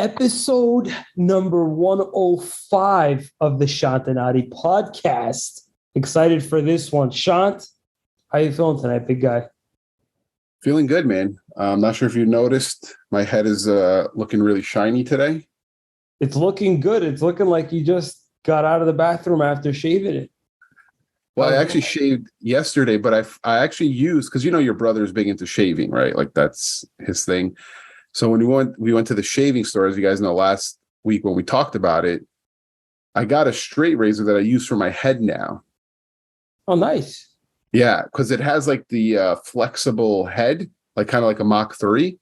Episode number 105 of the Shant and Ari podcast. Excited for this one. Shant, how you feeling tonight, big guy? Feeling good, man. I'm not sure if you noticed, my head is looking really shiny today. It's looking good. It's looking like you just got out of the bathroom after shaving it. Well, I actually shaved yesterday, but I actually used, because you know your brother's big into shaving, right? Like that's his thing. So when we went to the shaving store, as you guys know, last week when we talked about it, I got a straight razor that I use for my head now. Oh, nice. Yeah, because it has like the flexible head, like kind of like a Mach 3.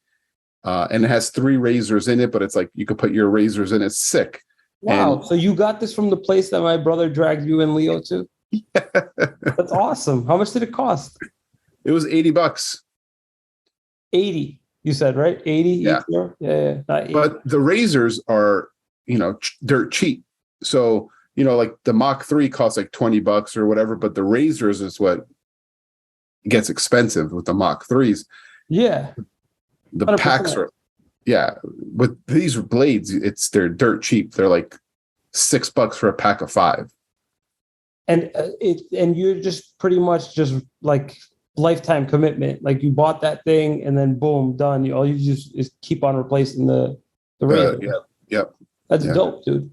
And it has 3 razors in it, but it's like you could put your razors in. It's sick. Wow. And so you got this from the place that my brother dragged you and Leo to? yeah. That's awesome. How much did it cost? It was $80. 80, you said, right? 80? Yeah. Yeah. Not 80. But the razors are, dirt cheap. So, like the Mach 3 costs like $20 or whatever, but the razors is what gets expensive with the Mach 3s. Yeah. The 100%. packs are, yeah. With these blades, they're dirt cheap. They're like $6 for a pack of 5. And you're just pretty much just like lifetime commitment. Like you bought that thing and then boom, done. All you just is keep on replacing the razor. Yep. That's dope, dude.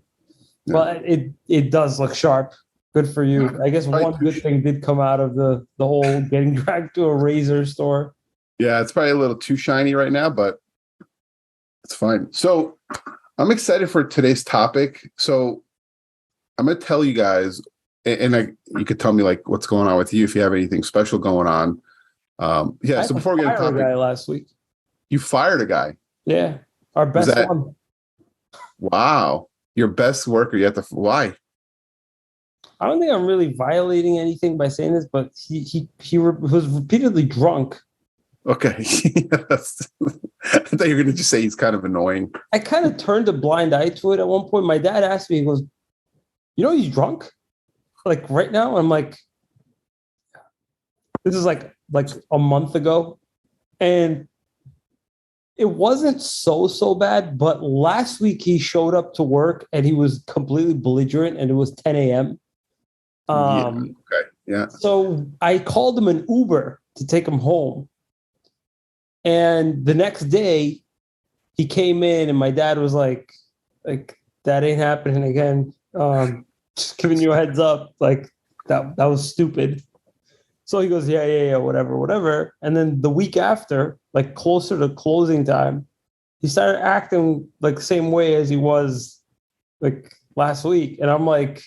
Yeah. Well, it does look sharp. Good for you. I guess one good thing did come out of the whole getting dragged to a razor store. Yeah, it's probably a little too shiny right now, but it's fine. So I'm excited for today's topic. So I'm going to tell you guys, and you could tell me like what's going on with you if you have anything special going on. So before we get into the topic, guy last week, you fired a guy. Yeah, our best one. Wow, your best worker. You have to. Why? I don't think I'm really violating anything by saying this, but he was repeatedly drunk. Okay, I thought you were going to just say he's kind of annoying. I kind of turned a blind eye to it at one point. My dad asked me, he goes, he's drunk? Like right now? I'm like, this is like a month ago. And it wasn't so bad, but last week he showed up to work and he was completely belligerent and it was 10 a.m. Yeah. So I called him an Uber to take him home. And the next day he came in and my dad was like, that ain't happening again. Just giving you a heads up, like that was stupid. So he goes, yeah, whatever. And then the week after, like closer to closing time, he started acting like the same way as he was like last week. And I'm like,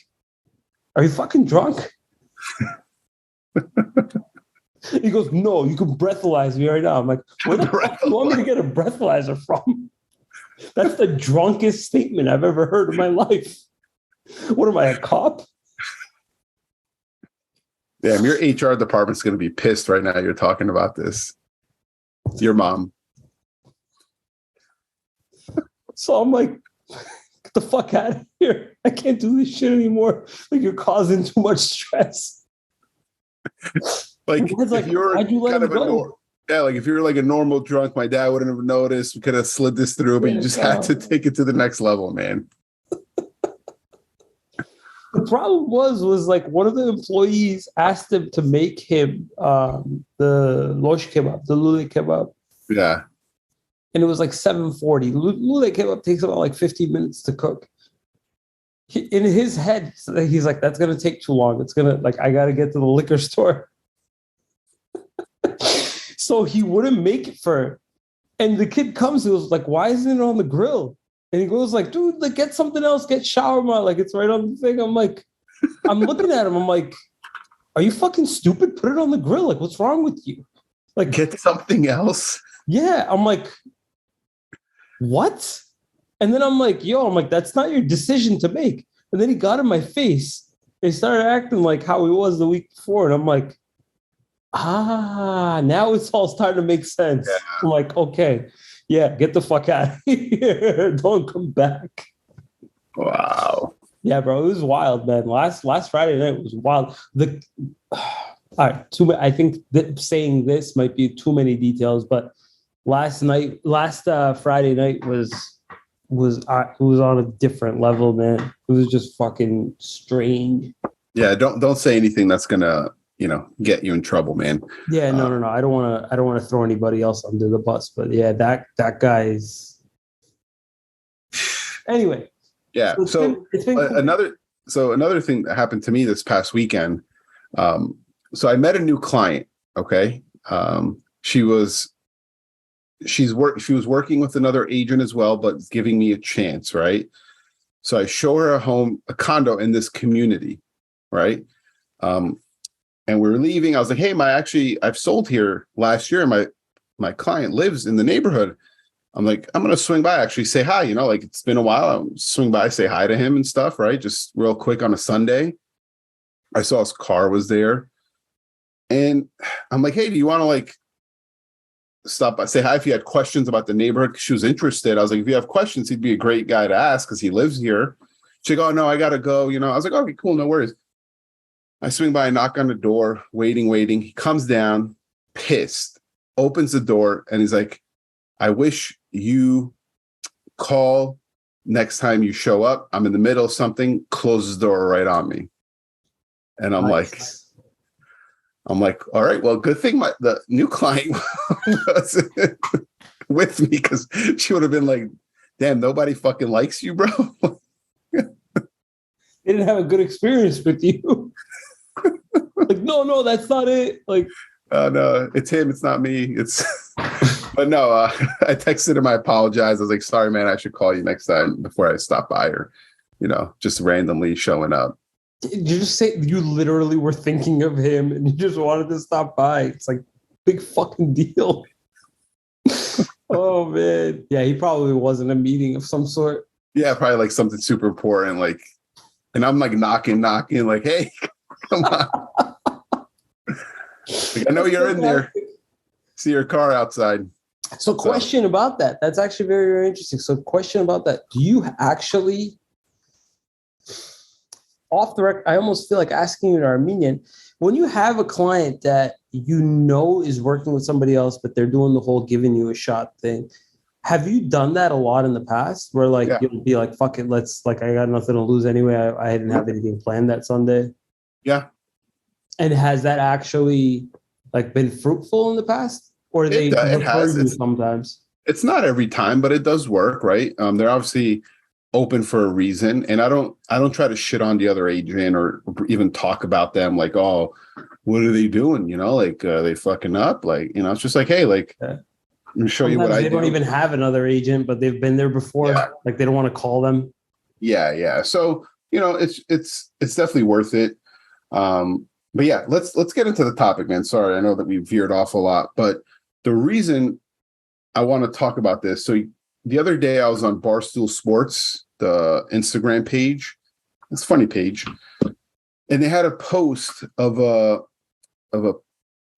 are you fucking drunk? He goes, no, you can breathalyze me right now. I'm like, where the fuck do you want me to get a breathalyzer from? That's the drunkest statement I've ever heard in my life. What am I, a cop? Damn, your HR department's going to be pissed right now you're talking about this. Your mom. So I'm like, get the fuck out of here. I can't do this shit anymore. Like, you're causing too much stress. Like if you were kind of like if you were like a normal drunk, my dad wouldn't have noticed. We could have slid this through, but you just had to take it to the next level, man. The problem was like one of the employees asked him to make him the losh kebab, the lule kebab. Yeah. And it was like 7:40. Lule kebab takes about like 15 minutes to cook. In his head, he's like, that's going to take too long. It's going to, I got to get to the liquor store. So he wouldn't make it for her. And the kid comes, he was like, why isn't it on the grill? And he goes like, dude, get something else, get shawarma. Like, it's right on the thing. I'm like, I'm looking at him. I'm like, are you fucking stupid? Put it on the grill. Like, what's wrong with you? Like, get something else. Yeah. I'm like, what? And then I'm like, that's not your decision to make. And then he got in my face and he started acting like how he was the week before. And I'm like, now it's all starting to make sense. Yeah. I'm like, okay. Yeah, get the fuck out of here. Don't come back. Wow. Yeah, bro, it was wild, man. Last Friday night was wild. All right, I think saying this might be too many details, but last Friday night was it was on a different level, man. It was just fucking strange. Yeah, don't say anything that's gonna, get you in trouble, man. Yeah, no. I don't want to throw anybody else under the bus, but yeah, that guy's. Anyway. Yeah. So another thing that happened to me this past weekend. So I met a new client. Okay. She was working with another agent as well, but giving me a chance, right? So I show her a condo in this community, right? And we were leaving. I was like, hey, I've sold here last year. My client lives in the neighborhood. I'm like, I'm going to swing by, actually say hi, like it's been a while. I'll swing by, say hi to him and stuff, right? Just real quick on a Sunday. I saw his car was there. And I'm like, hey, do you want to like stop by, say hi if you had questions about the neighborhood? Because she was interested. I was like, if you have questions, he'd be a great guy to ask because he lives here. She's like, oh, no, I got to go. I was like, okay, cool, no worries. I swing by, knock on the door, waiting. He comes down, pissed, opens the door, and he's like, I wish you call next time you show up. I'm in the middle of something, closes the door right on me. And I'm Nice. like, all right, well, good thing the new client was with me, because she would have been like, damn, nobody fucking likes you, bro. They didn't have a good experience with you. Like, no, that's not it. Like, no, it's him, it's not me. But no, I texted him, I apologized. I was like, sorry, man, I should call you next time before I stop by, or, just randomly showing up. did you just say you literally were thinking of him and you just wanted to stop by? It's like big fucking deal. Oh man. Yeah, he probably was in a meeting of some sort. Yeah, probably like something super important, like, and I'm like knocking, like, hey, come on. Like, I know you're in there. See your car outside. So question about that. That's actually very, very interesting. So question about that. Do you actually, off the record, I almost feel like asking you an Armenian, when you have a client that is working with somebody else, but they're doing the whole giving you a shot thing, have you done that a lot in the past where you'll be like, fuck it, I got nothing to lose anyway. I didn't have anything planned that Sunday. Yeah. And has that actually been fruitful in the past? Or it has you sometimes? It's not every time, but it does work, right? They're obviously open for a reason, and I don't try to shit on the other agent or even talk about them like, oh, what are they doing? They fucking up, it's just like, hey, let me show you what I do. They don't even have another agent, but they've been there before. Yeah. Like they don't want to call them. Yeah. So it's definitely worth it. But yeah, let's get into the topic, man. Sorry, I know that we veered off a lot, but the reason I want to talk about this. So the other day I was on Barstool Sports, the Instagram page. It's a funny page. And they had a post of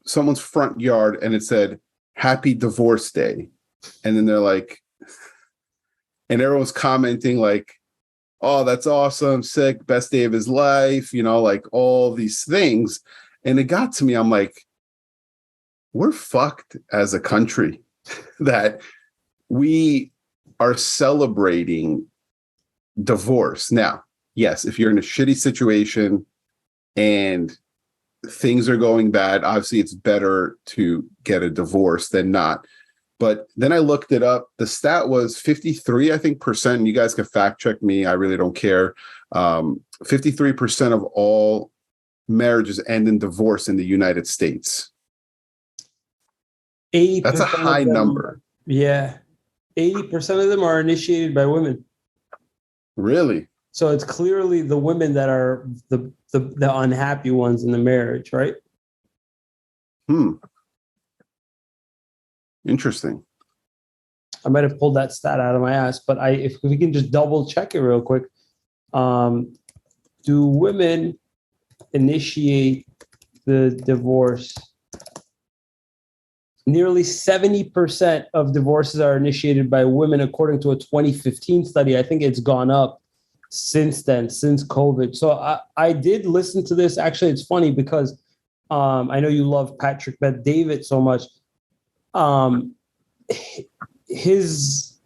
someone's front yard, and it said, "Happy Divorce Day." And then they're like, and everyone's commenting like, oh, that's awesome, sick, best day of his life, all these things. And it got to me. I'm like, we're fucked as a country that we are celebrating divorce. Now, yes, if you're in a shitty situation and things are going bad, obviously it's better to get a divorce than not. But then I looked it up. The stat was 53, I think, percent. You guys can fact check me. I really don't care. 53% of all marriages end in divorce in the United States. 80%. That's a high number. Yeah. 80% of them are initiated by women. Really? So it's clearly the women that are the unhappy ones in the marriage, right? Interesting. I might have pulled that stat out of my ass, but if we can just double check it real quick. Do women initiate the divorce? Nearly 70% of divorces are initiated by women, according to a 2015 study. I think it's gone up since then, since COVID. So I did listen to this. Actually, it's funny because I know you love Patrick Bet-David so much. His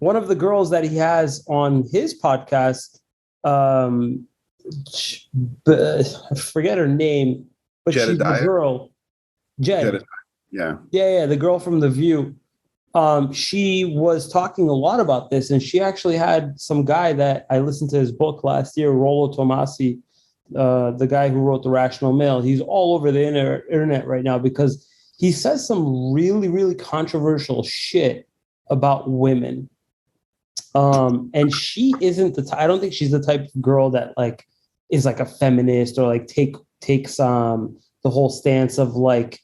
one of the girls that he has on his podcast, I forget her name, but she's the Jedediah? girl, Jed. Jedediah. Yeah. Yeah, the girl from The View. She was talking a lot about this, and she actually had some guy that I listened to his book last year, Rollo Tomasi, the guy who wrote The Rational Male. He's all over the internet right now because he says some really, really controversial shit about women. And she isn't I don't think she's the type of girl that like is like a feminist or like takes the whole stance of like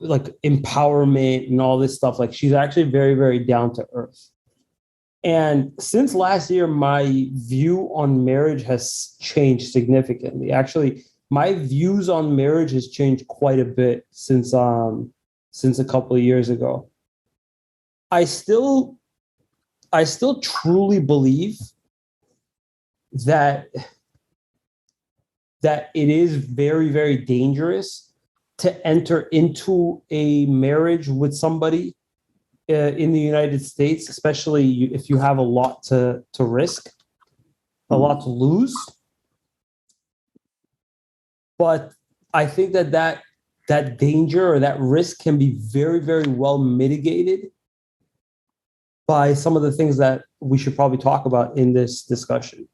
empowerment and all this stuff. Like she's actually very, very down to earth. And since last year, my view on marriage has changed significantly. Actually, my views on marriage has changed quite a bit since a couple of years ago. I still truly believe that it is very, very dangerous to enter into a marriage with somebody in the United States, especially if you have a lot to risk, a lot to lose. But I think that danger or that risk can be very, very well mitigated by some of the things that we should probably talk about in this discussion.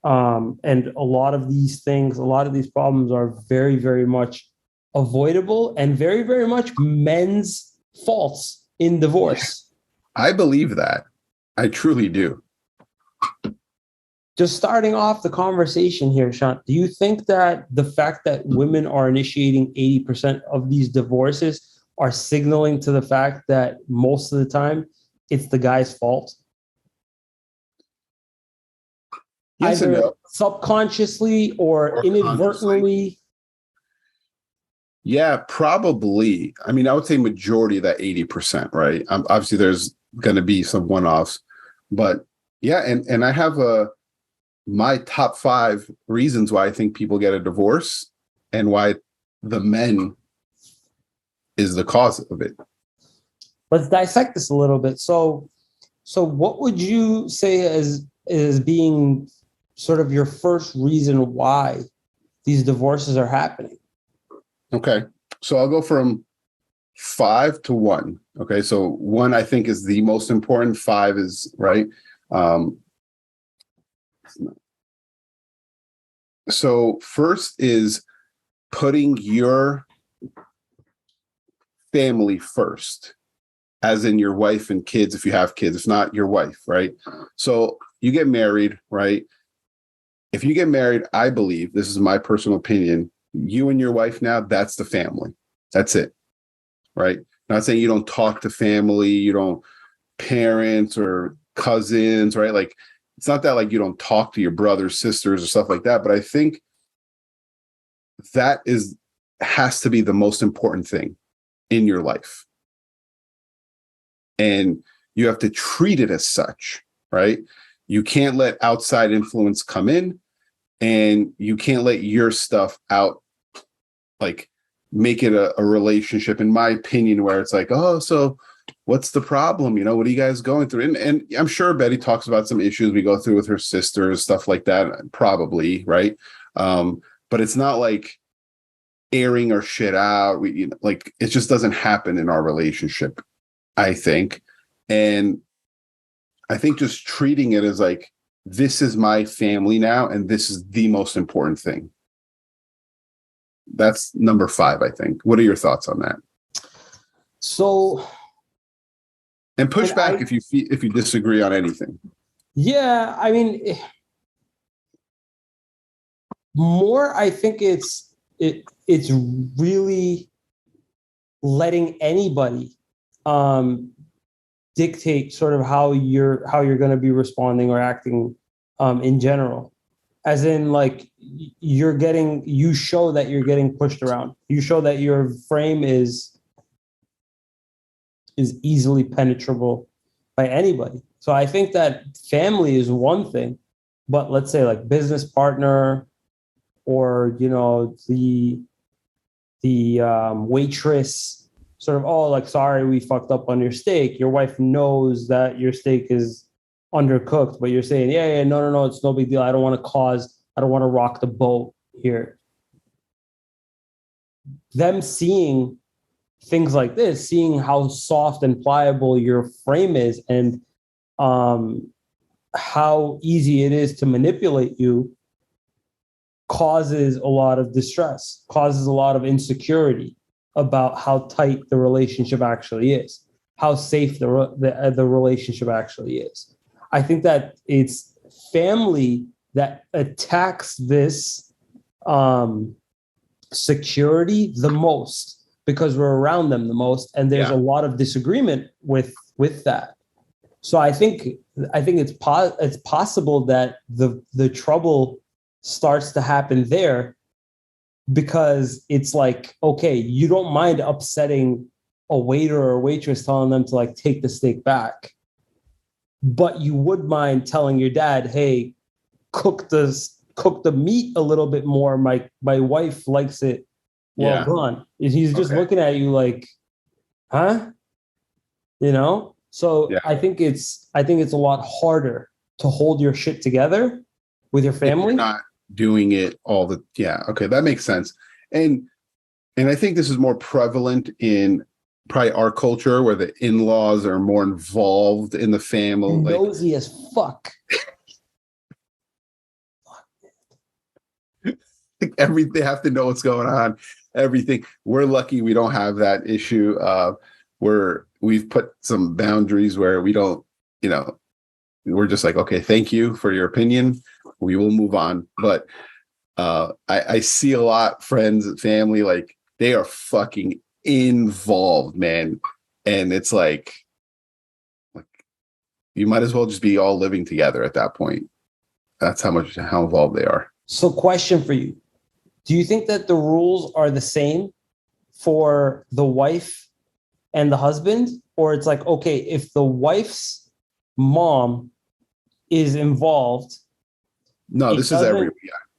And a lot of these problems are very, very much avoidable and very, very much men's faults in divorce. I believe that. I truly do. Just starting off the conversation here, Shant, do you think that the fact that women are initiating 80% of these divorces are signaling to the fact that most of the time it's the guy's fault? Yes Either and no. subconsciously or inadvertently. Yeah, probably. I mean, I would say majority of that 80%, right? Obviously, there's going to be some one-offs, but yeah, and I have my top 5 reasons why I think people get a divorce and why the men is the cause of it. Let's dissect this a little bit. So what would you say as being sort of your first reason why these divorces are happening? Okay. So I'll go from 5 to 1. Okay. So 1, I think, is the most important. 5 is right. So first is putting your family first, as in your wife and kids, if you have kids, if not your wife, right? So you get married, right? If you get married, I believe, this is my personal opinion, you and your wife now, that's the family. That's it, right? Not saying you don't talk to family, you don't parents or cousins, right? Like, it's not that like you don't talk to your brothers, sisters, or stuff like that, but I think that has to be the most important thing in your life. And you have to treat it as such, right? You can't let outside influence come in, and you can't let your stuff out, like make it a relationship, in my opinion, where it's like, oh, so what's the problem? You know, what are you guys going through? And I'm sure Betty talks about some issues we go through with her sisters, stuff like that, probably, right? But it's not like airing our shit out. Like, it just doesn't happen in our relationship, I think. And I think just treating it as like, this is my family now, and this is the most important thing. That's number 5, I think. What are your thoughts on that? So, and push back if you disagree on anything. Yeah, I mean, more, I think it's really letting anybody dictate sort of how you're going to be responding or acting in general. As in, like, you show that you're getting pushed around. You show that your frame is easily penetrable by anybody. So I think that family is one thing, but let's say like business partner, or the waitress sort of, oh, like, sorry, we fucked up on your steak. Your wife knows that your steak is undercooked, but you're saying, yeah, no, it's no big deal. I don't want to rock the boat here. Them seeing things like this, seeing how soft and pliable your frame is, and how easy it is to manipulate you, causes a lot of distress, causes a lot of insecurity about how tight the relationship actually is, how safe the relationship actually is. I think that it's family that attacks this security the most, because we're around them the most, and there's a lot of disagreement with that. So I think it's possible that the trouble starts to happen there, because it's like, okay, you don't mind upsetting a waiter or a waitress, telling them to like take the steak back, but you would mind telling your dad, hey, cook the meat a little bit more. My wife likes it well done. He's just looking at you like, huh? You know? So I think it's a lot harder to hold your shit together with your family. If you're not doing it all the that makes sense. And I think this is more prevalent in probably our culture, where the in-laws are more involved in the family. Nosy as fuck. They have to know what's going on. Everything. We're lucky we don't have that issue. We've put some boundaries where we don't, we're just like, okay, thank you for your opinion. We will move on. But I see a lot, friends and family, like they are fucking involved, man. And it's like you might as well just be all living together at that point. That's how involved they are. So question for you. Do you think that the rules are the same for the wife and the husband? Or it's like, okay, if the wife's mom is involved. No, this is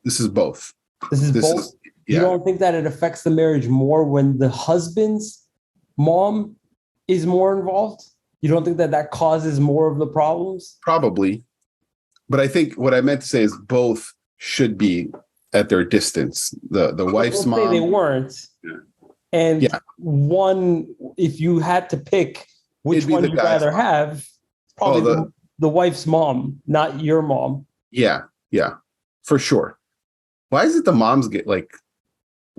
this is both. This is both. You don't think that it affects the marriage more when the husband's mom is more involved? You don't think that causes more of the problems? Probably. But I think what I meant to say is both should be at their distance. The wife's mom. Say they weren't. Yeah. And one, if you had to pick which one you'd rather have, probably the wife's mom, not your mom. Yeah, for sure. Why is it the moms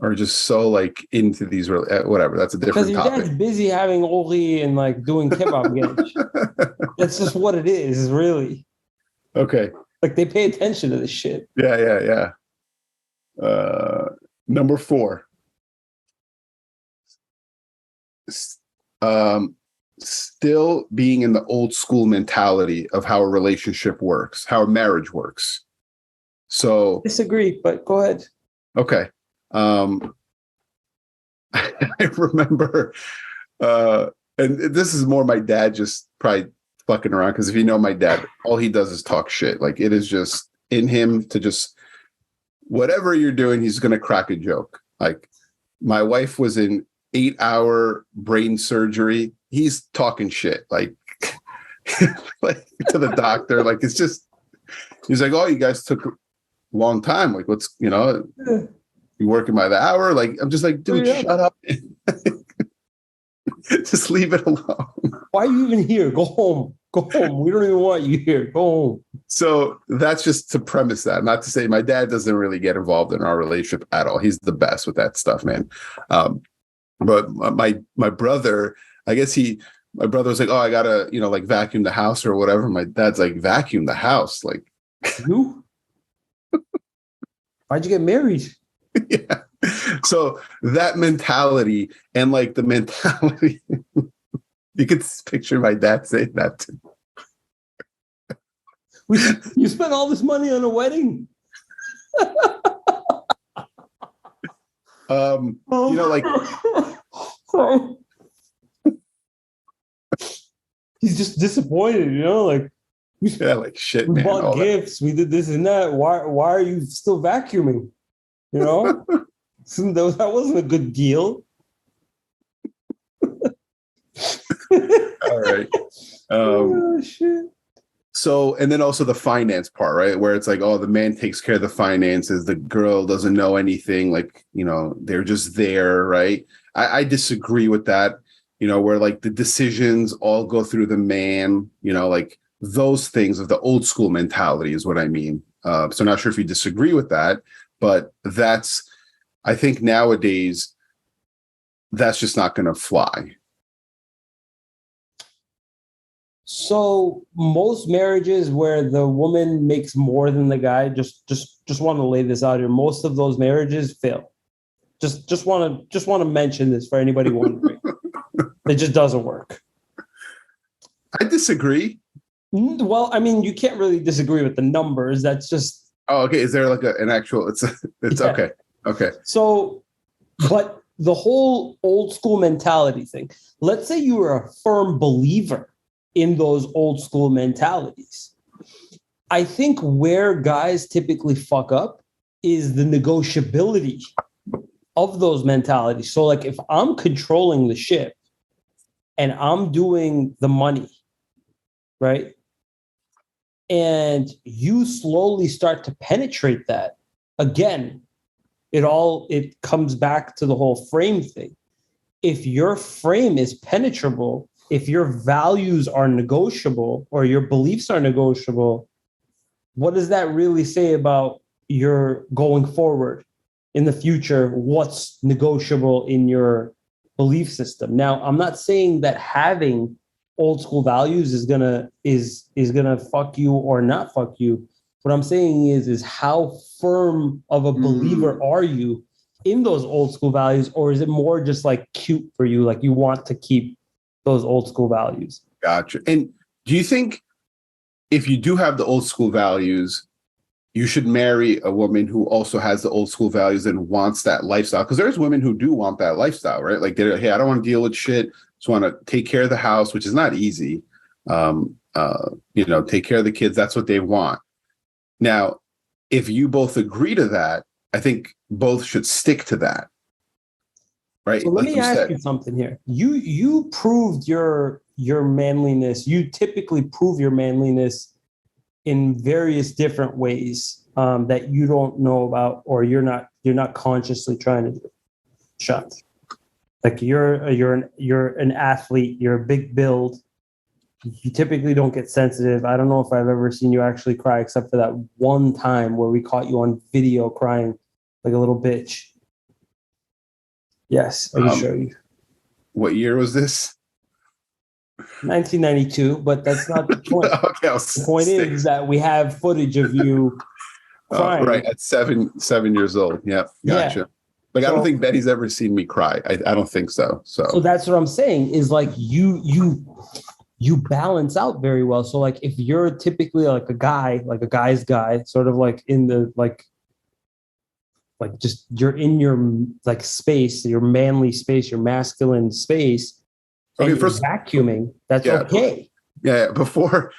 are just so into these, whatever, that's a different topic. Because your dad's busy having Oli and doing kebab gauge. That's just what it is, really. Okay. They pay attention to this shit. Yeah. Number 4. Still being in the old school mentality of how a relationship works, how a marriage works. So disagree, but go ahead. Okay. I remember, and this is more my dad just probably fucking around, because if you know my dad, all he does is talk shit. It is just in him to just, whatever you're doing, he's going to crack a joke. My wife was in 8-hour brain surgery. He's talking shit, to the doctor. It's just, he's like, oh, you guys took a long time. What's, you working by the hour? I'm just like, dude, shut up. Just leave it alone. Why are you even here? Go home. Go home. We don't even want you here. Go home. So that's just to premise that. Not to say my dad doesn't really get involved in our relationship at all. He's the best with that stuff, man. But my brother, I guess my brother was like, oh, I gotta, vacuum the house or whatever. My dad's like, vacuum the house? Who? Why'd you get married? Yeah. So that mentality and the mentality, you could picture my dad saying that too. You spent all this money on a wedding? He's just disappointed, shit, we man. bought gifts, we did this and that. Why are you still vacuuming? That wasn't a good deal. All right. Oh shit. So, and then also the finance part, right? Where it's like, oh, the man takes care of the finances. The girl doesn't know anything. Like, they're just there, right? I disagree with that, where like the decisions all go through the man, like those things of the old school mentality is what I mean. So not sure if you disagree with that, but I think nowadays, that's just not going to fly. So most marriages where the woman makes more than the guy, just want to lay this out here. Most of those marriages fail. Just want to mention this for anybody wondering. It just doesn't work. I disagree. Well, I mean, you can't really disagree with the numbers. That's just. Oh, okay. Is there like an actual? It's Yeah. Okay. Okay. So, but the whole old school mentality thing. Let's say you were a firm believer in those old school mentalities. I think where guys typically fuck up is the negotiability of those mentalities. So like if I'm controlling the ship and I'm doing the money, right? And you slowly start to penetrate that, again, it comes back to the whole frame thing. If your frame is penetrable, if your values are negotiable or your beliefs are negotiable, what does that really say about your going forward in the future? What's negotiable in your belief system? Now, I'm not saying that having old school values is gonna fuck you or not fuck you. What I'm saying is how firm of a believer are you in those old school values, or is it more just like cute for you, like you want to keep those old school values? Gotcha. And do you think if you do have the old school values, you should marry a woman who also has the old school values and wants that lifestyle? Because there's women who do want that lifestyle, right? Like, hey, I don't want to deal with shit. Just want to take care of the house, which is not easy. Take care of the kids. That's what they want. Now, if you both agree to that, I think both should stick to that. Right. So let me ask you something here. You proved your manliness. You typically prove your manliness in various different ways that you don't know about, or you're not consciously trying to do. Shant. Like you're an athlete. You're a big build. You typically don't get sensitive. I don't know if I've ever seen you actually cry, except for that one time where we caught you on video crying like a little bitch. Yes, I can show you. What year was this? 1992, but that's not the point. Okay, the point is that we have footage of you crying. Right, at seven years old. Yeah, gotcha. Yeah. Like, I don't think Betty's ever seen me cry. I don't think so. So that's what I'm saying is like you balance out very well. So like if you're typically like a guy's guy, sort of like in the like just you're in your like space, your manly space, your masculine space. Okay, first vacuuming. That's okay. Before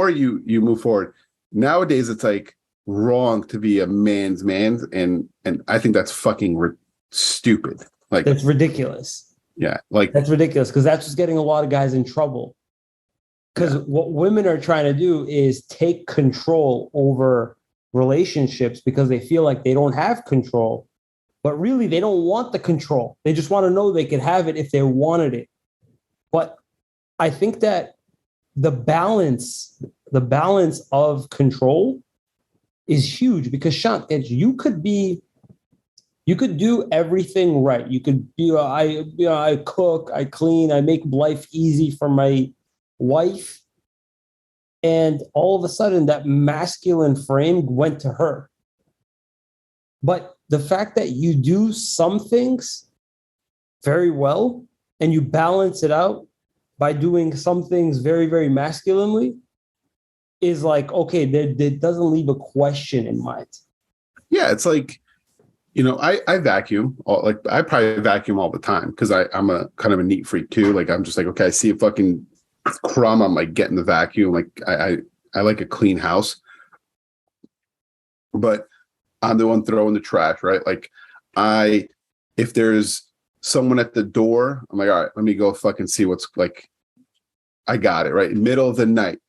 you move forward, nowadays it's like wrong to be a man's man, and I think that's fucking stupid. Like that's ridiculous. Yeah, like that's ridiculous because that's just getting a lot of guys in trouble. Because what women are trying to do is take control over relationships because they feel like they don't have control, but really they don't want the control. They just want to know they could have it if they wanted it. But I think that the balance of control is huge because Shant, you could do everything right. You could I cook, I clean, I make life easy for my wife. And all of a sudden, that masculine frame went to her. But the fact that you do some things very well and you balance it out by doing some things very, very masculinely is like, okay, that doesn't leave a question in mind. Yeah, it's like, I vacuum. I probably vacuum all the time because I'm a kind of a neat freak too. Like, I'm just like, okay, I see a fucking crumb, I'm like getting the vacuum. Like I like a clean house, but I'm the one throwing the trash, right? Like if there's someone at the door, I'm like, all right, let me go fucking see what's like. I got it, right? Middle of the night.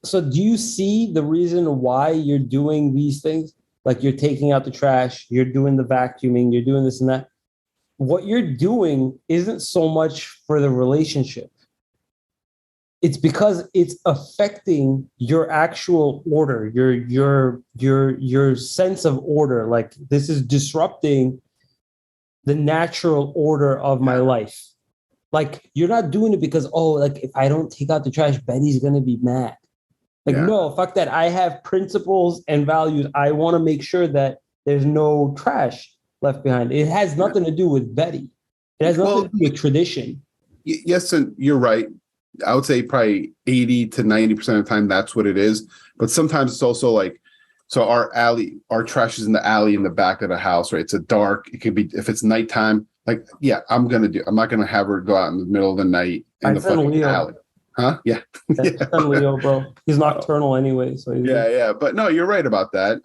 So do you see the reason why you're doing these things? Like you're taking out the trash, you're doing the vacuuming, you're doing this and that. What you're doing isn't so much for the relationship. It's because it's affecting your actual order, your sense of order. Like this is disrupting the natural order of my life. Like you're not doing it because, oh, like if I don't take out the trash, Betty's gonna be mad. Like, no, fuck that. I have principles and values. I want to make sure that there's no trash left behind. It has nothing to do with Betty. It has nothing to do with tradition. Yes, and you're right. I would say probably 80 to 90% of the time that's what it is. But sometimes it's also like, so our trash is in the alley in the back of the house, right? It's a dark, it could be, if it's nighttime, like, yeah, I'm not gonna have her go out in the middle of the night in the fucking Leo. alley. Huh? Yeah. Leo, bro. He's nocturnal anyway. So yeah. But no, you're right about that.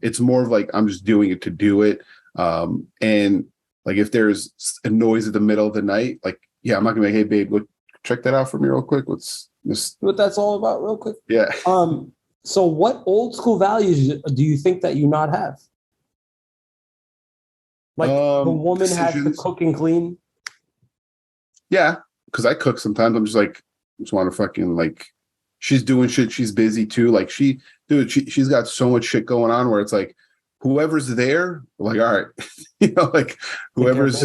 It's more of like, I'm just doing it to do it. And like, if there's a noise at the middle of the night, like, yeah, I'm not gonna be like, hey babe, look, check that out for me real quick. What's this? What that's all about, real quick. Yeah. So what old school values do you think that you not have? Like the woman has to cook and clean? Yeah, because I cook sometimes. I'm just like, I just want to fucking like, she's doing shit. She's busy too. Like she's got so much shit going on where it's like, whoever's there, like, all right, like whoever's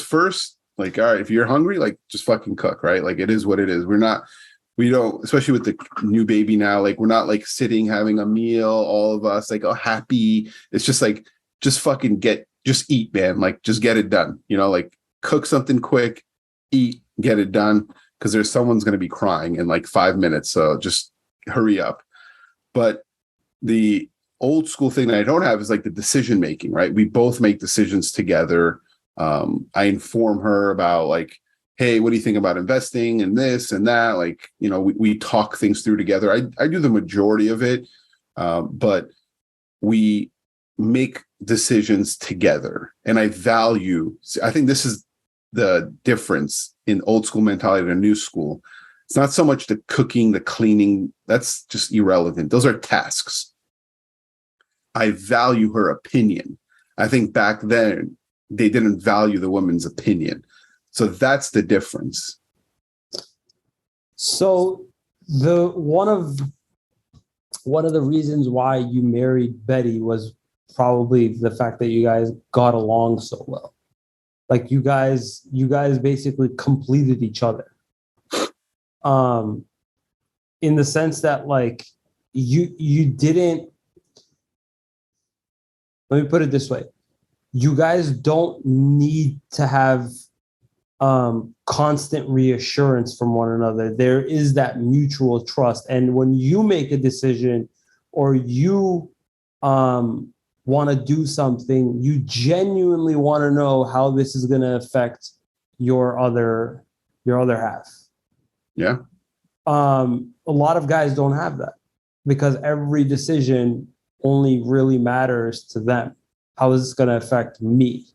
first, like, all right, if you're hungry, like just fucking cook, right? Like it is what it is. We don't, especially with the new baby now, like we're not like sitting having a meal, all of us like, oh, happy. It's just like, just fucking just eat, man. Like just get it done, like cook something quick, eat, get it done. Because someone's going to be crying in like 5 minutes. So just hurry up. But the old school thing that I don't have is like the decision making, right? We both make decisions together. I inform her about like, hey, what do you think about investing in this and that? Like, we talk things through together. I do the majority of it, but we make decisions together. And I think this is the difference in old school mentality and new school. It's not so much the cooking, the cleaning, that's just irrelevant. Those are tasks. I value her opinion. I think back then they didn't value the woman's opinion. So that's the difference. So one of the reasons why you married Betty was probably the fact that you guys got along so well. Like you guys basically completed each other. In the sense that like you didn't, let me put it this way. You guys don't need to have constant reassurance from one another. There is that mutual trust. And when you make a decision or you want to do something, you genuinely want to know how this is going to affect your other half. Yeah. A lot of guys don't have that because every decision only really matters to them. How is this going to affect me?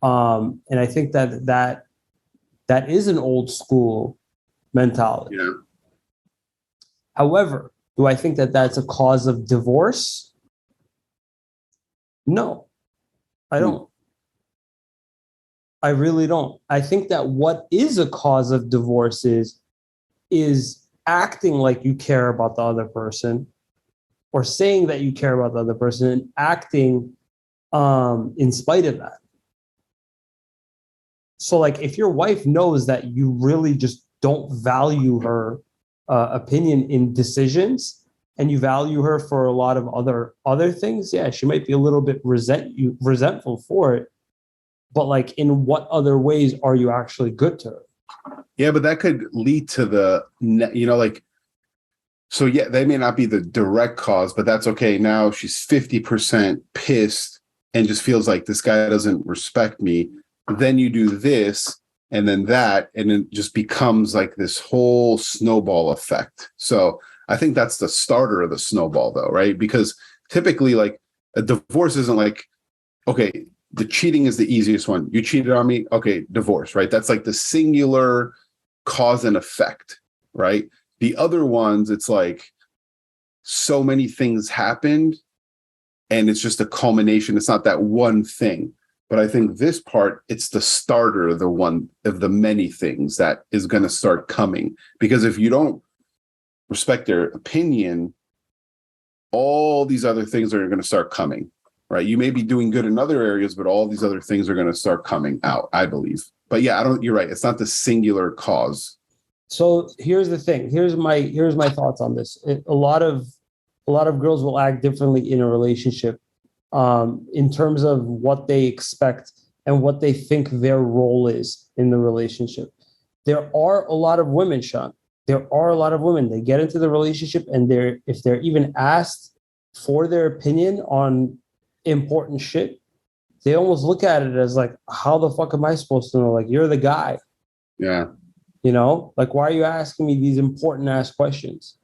And I think that is an old school mentality. Yeah. However, do I think that that's a cause of divorce? No, I don't. I really don't. I think that what is a cause of divorce is acting like you care about the other person or saying that you care about the other person and acting in spite of that. So like if your wife knows that you really just don't value her opinion in decisions and you value her for a lot of other things, yeah, she might be a little bit resentful for it. But like in what other ways are you actually good to her? Yeah, but that could lead to so yeah, they may not be the direct cause, but that's okay. Now she's 50% pissed and just feels like this guy doesn't respect me. Then you do this and then that, and it just becomes like this whole snowball effect. So I think that's the starter of the snowball though, right? Because typically like a divorce isn't like, okay, the cheating is the easiest one. You cheated on me. Okay. Divorce, right? That's like the singular cause and effect, right? The other ones, it's like so many things happened and it's just a culmination. It's not that one thing. But I think this part, it's the starter, the one of the many things that is going to start coming. Because if you don't respect their opinion, all these other things are going to start coming, right? You may be doing good in other areas, but all these other things are going to start coming out, I believe. But yeah, you're right. It's not the singular cause. So here's the thing. Here's my thoughts on this. A lot of girls will act differently in a relationship, in terms of what they expect and what they think their role is in the relationship. There are a lot of women, Sean. There are a lot of women. They get into the relationship and if they're even asked for their opinion on important shit, they almost look at it as like, how the fuck am I supposed to know? Like, you're the guy. Yeah. You know, like, why are you asking me these important ass questions?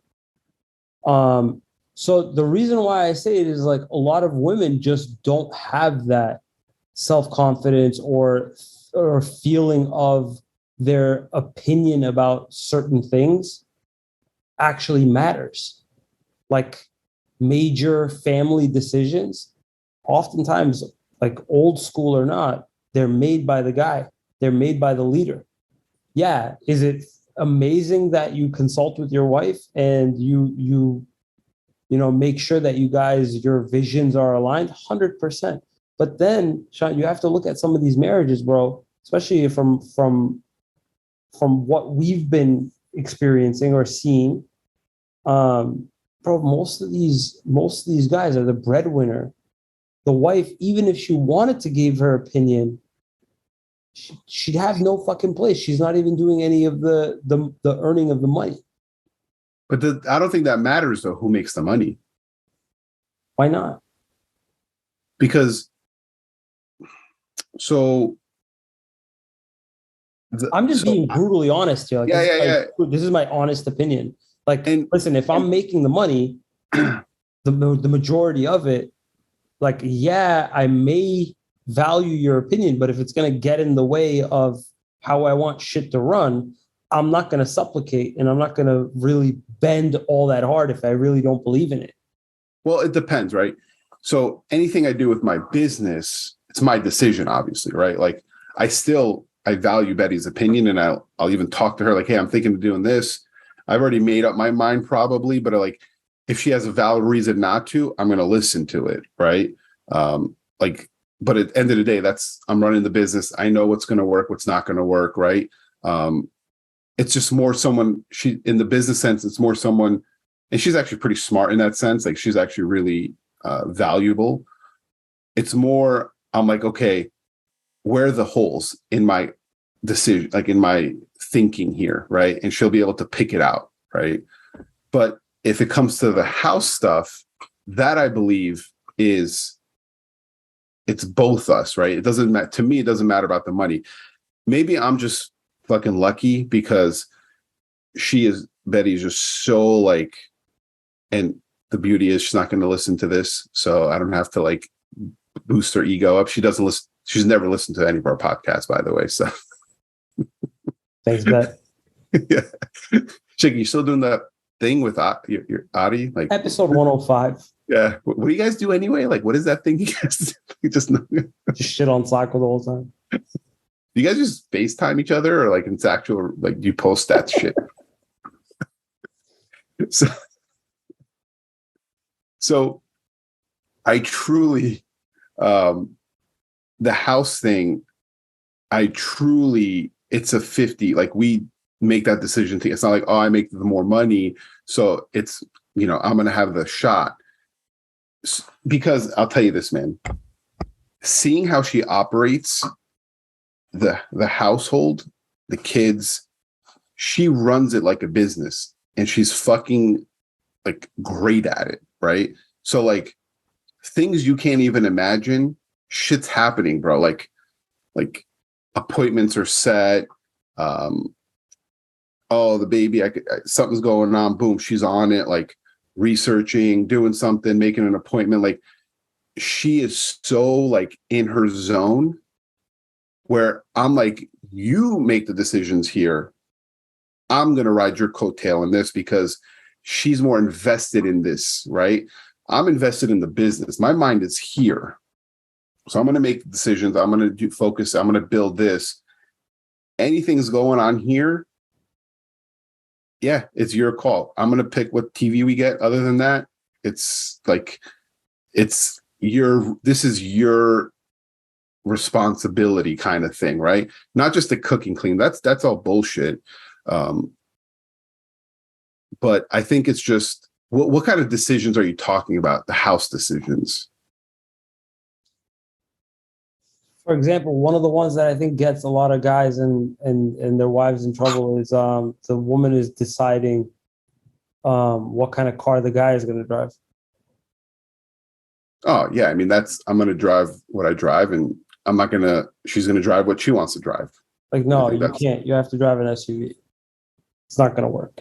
So the reason why I say it is like a lot of women just don't have that self-confidence or feeling of their opinion about certain things actually matters. Like major family decisions, oftentimes, like old school or not, they're made by the guy. They're made by the leader. Yeah. Is it amazing that you consult with your wife and you make sure that your visions are aligned? 100%. But then, Sean, you have to look at some of these marriages, bro, especially from what we've been experiencing or seeing. Bro, most of these guys are the breadwinner. The wife, even if she wanted to give her opinion, she'd have no fucking place. She's not even doing any of the earning of the money. But I don't think that matters, though, who makes the money. Why not? Because I'm just being brutally honest here. Like, this is my honest opinion. Like, listen, if I'm making the money, the majority of it, like, yeah, I may value your opinion, but if it's going to get in the way of how I want shit to run, I'm not going to supplicate and I'm not going to really bend all that hard if I really don't believe in it. Well, it depends, right? So anything I do with my business, it's my decision, obviously, right? Like I value Betty's opinion and I'll even talk to her like, hey, I'm thinking of doing this. I've already made up my mind probably, but like if she has a valid reason not to, I'm going to listen to it, right? But at the end of the day, I'm running the business. I know what's going to work, what's not going to work, right? It's just more someone, in the business sense, it's more someone, and she's actually pretty smart in that sense. Like she's actually really valuable. It's more, I'm like, okay, where are the holes in my decision, like in my thinking here, right? And she'll be able to pick it out, right? But if it comes to the house stuff, that I believe it's both us, right? It doesn't matter to me. It doesn't matter about the money. Maybe I'm just fucking lucky because Betty's just so like, and the beauty is she's not going to listen to this. So I don't have to like boost her ego up. She doesn't listen. She's never listened to any of our podcasts, by the way. So thanks, Bet. Yeah. Chicky, you still doing that thing with your Ari? Like episode 105. Yeah. What do you guys do anyway? Like, what is that thing you guys do? Just shit on Slack the whole time. Do you guys just FaceTime each other or like it's actual, like you post that shit? So I truly, the house thing, it's a 50, like we make that decision. It's not like, oh, I make the more money. So it's, I'm going to have the shot. Because I'll tell you this, man, seeing how she operates the household, the kids, she runs it like a business and she's fucking like great at it. Right. So like things you can't even imagine, shit's happening, bro. Like appointments are set. Oh, the baby, something's going on. Boom. She's on it. Like researching, doing something, making an appointment. Like she is so like in her zone where I'm like, you make the decisions here. I'm going to ride your coattail in this because she's more invested in this, right? I'm invested in the business. My mind is here. So I'm going to make decisions. I'm going to focus. I'm going to build this. Anything's going on here. Yeah, it's your call. I'm going to pick what TV we get. Other than that, it's like, this is your responsibility kind of thing, right? Not just the cooking clean. That's all bullshit. But I think it's just, what kind of decisions are you talking about? The house decisions. For example, one of the ones that I think gets a lot of guys and their wives in trouble is the woman is deciding what kind of car the guy is going to drive. Oh yeah, I mean I'm going to drive what I drive, and she's going to drive what she wants to drive. Like, no, you can't. You have to drive an SUV. It's not going to work.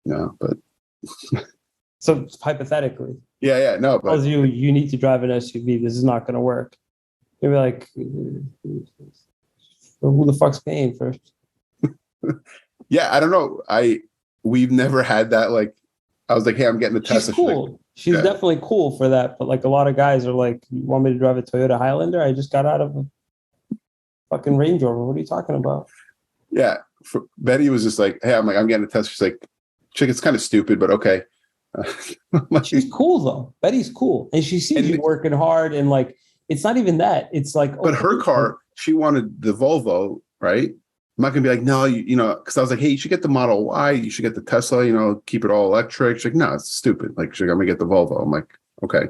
No, but so hypothetically, yeah, no, but tells you need to drive an SUV. This is not going to work. You'll be like, who the fuck's paying first? Yeah, I don't know. We've never had that. Like, I was like, hey, I'm getting a Tesla. She's cool. She's definitely cool for that. But like, a lot of guys are like, you want me to drive a Toyota Highlander? I just got out of a fucking Range Rover. What are you talking about? Yeah, Betty was just like, hey, I'm getting a Tesla. She's like, chick, it's kind of stupid, but okay. She's cool though. Betty's cool, and she sees you working hard, and like, it's not even that. It's like, but her car, she wanted the Volvo, right? I'm not gonna be like, no, you know, because I was like, hey, you should get the Model Y, you should get the Tesla, you know, keep it all electric. She's like, no, it's stupid. Like, she's like, I'm gonna get the Volvo. I'm like, okay,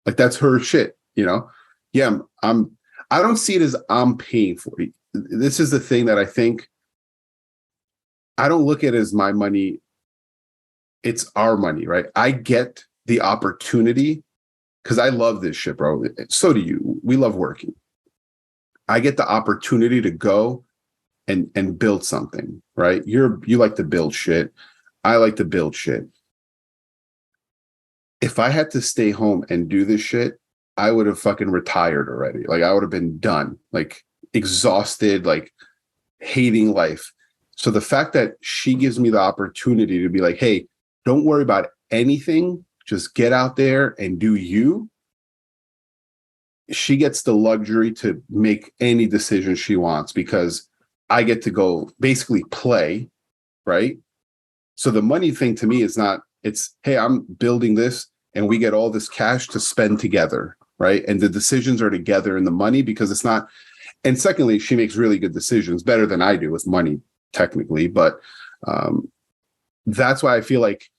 like that's her shit, you know. Yeah, I don't see it as I'm paying for it. This is the thing that I think. I don't look at it as my money. It's our money, right? I get the opportunity because I love this shit, bro. So do you. We love working. I get the opportunity to go and build something, right? You like to build shit. I like to build shit. If I had to stay home and do this shit, I would have fucking retired already. Like, I would have been done, like exhausted, like hating life. So the fact that she gives me the opportunity to be like, hey, don't worry about anything. Just get out there and do you. She gets the luxury to make any decision she wants because I get to go basically play, right? So the money thing to me is not, it's, hey, I'm building this and we get all this cash to spend together, right? And the decisions are together in the money because it's not, and secondly, she makes really good decisions, better than I do with money, technically. But that's why I feel like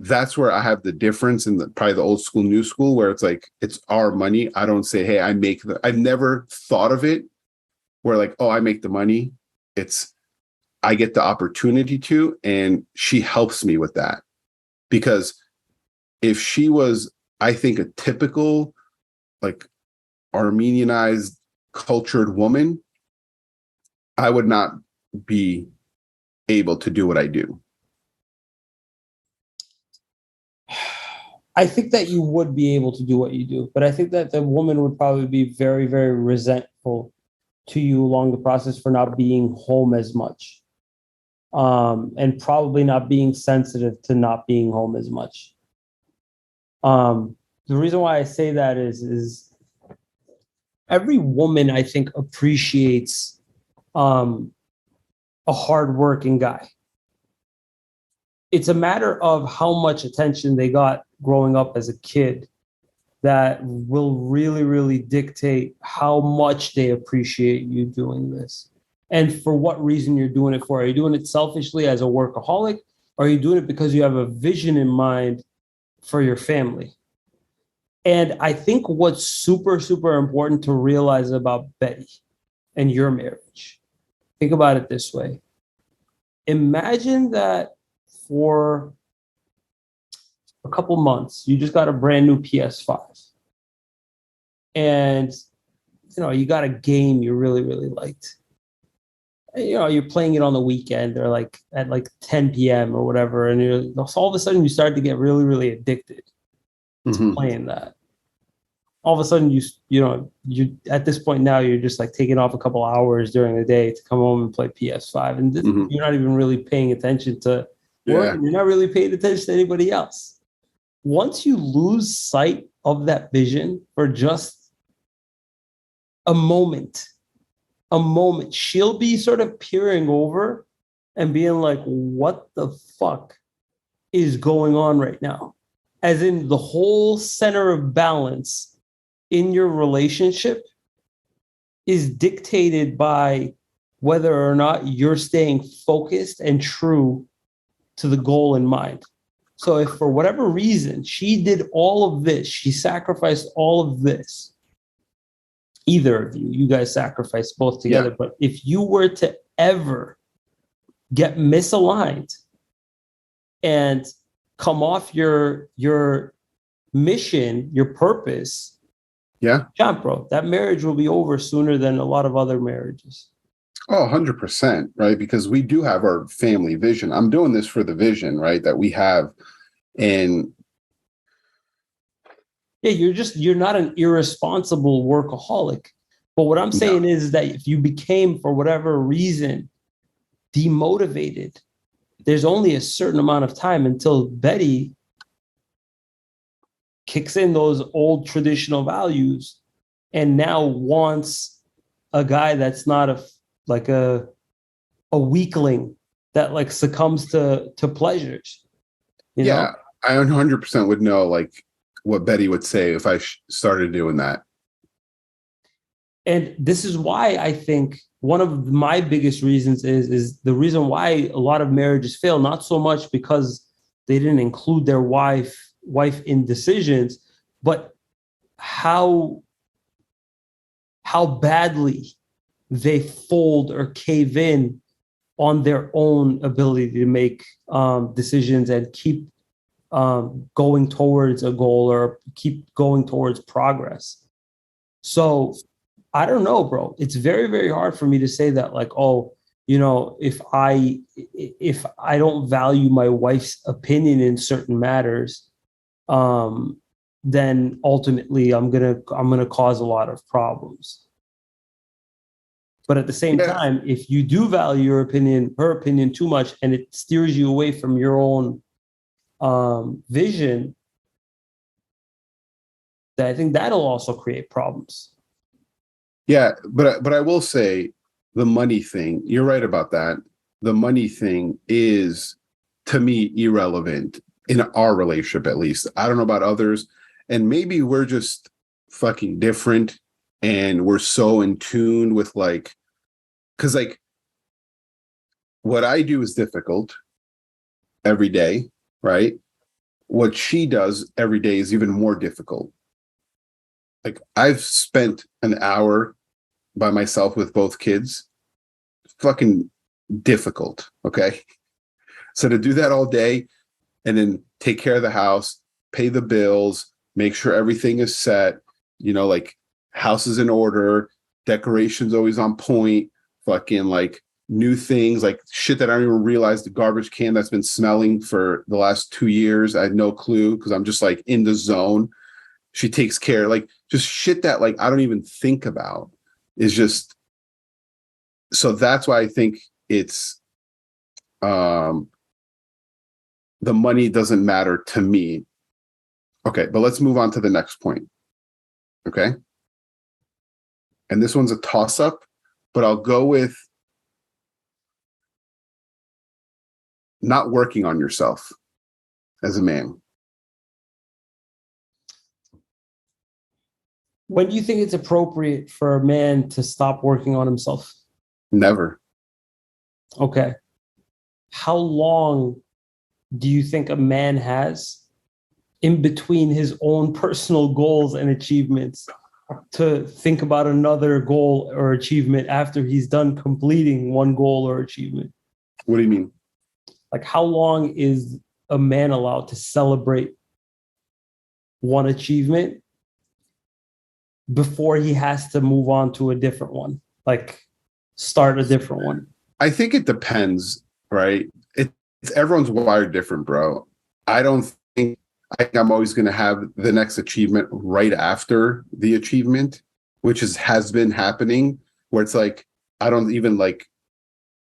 that's where I have the difference in probably the old school, new school, where it's like, it's our money. I don't say, hey, I've never thought of it where like, oh, I make the money. It's, I get the opportunity to, and she helps me with that. Because if she was, I think, a typical like Armenianized cultured woman, I would not be able to do what I do. I think that you would be able to do what you do, but I think that the woman would probably be very, very resentful to you along the process for not being home as much, and probably not being sensitive to not being home as much. The reason why I say that is every woman, I think, appreciates a hardworking guy. It's a matter of how much attention they got growing up as a kid that will really, really dictate how much they appreciate you doing this and for what reason you're doing it for. Are you doing it selfishly as a workaholic, or are you doing it because you have a vision in mind for your family? And I think what's super, super important to realize about Betty and your marriage, think about it this way. Imagine that for a couple months, you just got a brand new PS5. And, you got a game you really, really liked. You're playing it on the weekend or like at like 10 p.m. or whatever. And all of a sudden you start to get really, really addicted. Mhm. playing that. All of a sudden, you at this point now, you're just like taking off a couple hours during the day to come home and play PS5, and Mhm. you're not even really paying attention to work, Yeah. and you're not really paying attention to anybody else. Once you lose sight of that vision for just a moment, she'll be sort of peering over and being like, what the fuck is going on right now? As in, the whole center of balance in your relationship is dictated by whether or not you're staying focused and true to the goal in mind. So if for whatever reason she did all of this, she sacrificed all of this, either of you guys sacrificed both together. Yeah. But if you were to ever get misaligned and come off your mission, your purpose, Yeah. John, bro, that marriage will be over sooner than a lot of other marriages. Oh, 100%, right? Because we do have our family vision. I'm doing this for the vision, right, that we have. And Yeah, you're not an irresponsible workaholic. But what I'm no. saying is that if you became, for whatever reason, demotivated, there's only a certain amount of time until Betty kicks in those old traditional values and now wants a guy that's not like a weakling that like succumbs to pleasures, you know? Yeah, I 100% would know like what Betty would say if I started doing that. And this is why I think one of my biggest reasons is the reason why a lot of marriages fail, not so much because they didn't include their wife in decisions, but how badly they fold or cave in on their own ability to make decisions and keep going towards a goal or keep going towards progress. So I don't know, bro. It's very, very hard for me to say that, like, oh, if I don't value my wife's opinion in certain matters, um, then ultimately I'm gonna cause a lot of problems. But at the same Yeah, time, if you do value her opinion too much, and it steers you away from your own vision, then I think that'll also create problems. yeah, but I will say the money thing. You're right about that. The money thing is to me irrelevant in our relationship, at least. I don't know about others, and maybe we're just fucking different, and we're so in tune with like, because like what I do is difficult every day, right? What she does every day is even more difficult. Like I've spent an hour by myself with both kids, fucking difficult. Okay. So to do that all day and then take care of the house, pay the bills, make sure everything is set, like house is in order, decorations always on point, fucking like new things, like shit that I don't even realize, the garbage can that's been smelling for the last 2 years. I had no clue because I'm just like in the zone. She takes care, like just shit that like I don't even think about is just, so that's why I think it's the money doesn't matter to me. Okay, but let's move on to the next point. Okay. And this one's a toss up, but I'll go with not working on yourself as a man. When do you think it's appropriate for a man to stop working on himself? Never. Okay. How long do you think a man has in between his own personal goals and achievements to think about another goal or achievement after he's done completing one goal or achievement? What do you mean? Like, how long is a man allowed to celebrate one achievement before he has to move on to a different one? Like, start a different one? I think it depends, right? It's everyone's wired different, bro. I don't think I think I'm always going to have the next achievement right after the achievement, which has been happening, where it's like, I don't even like,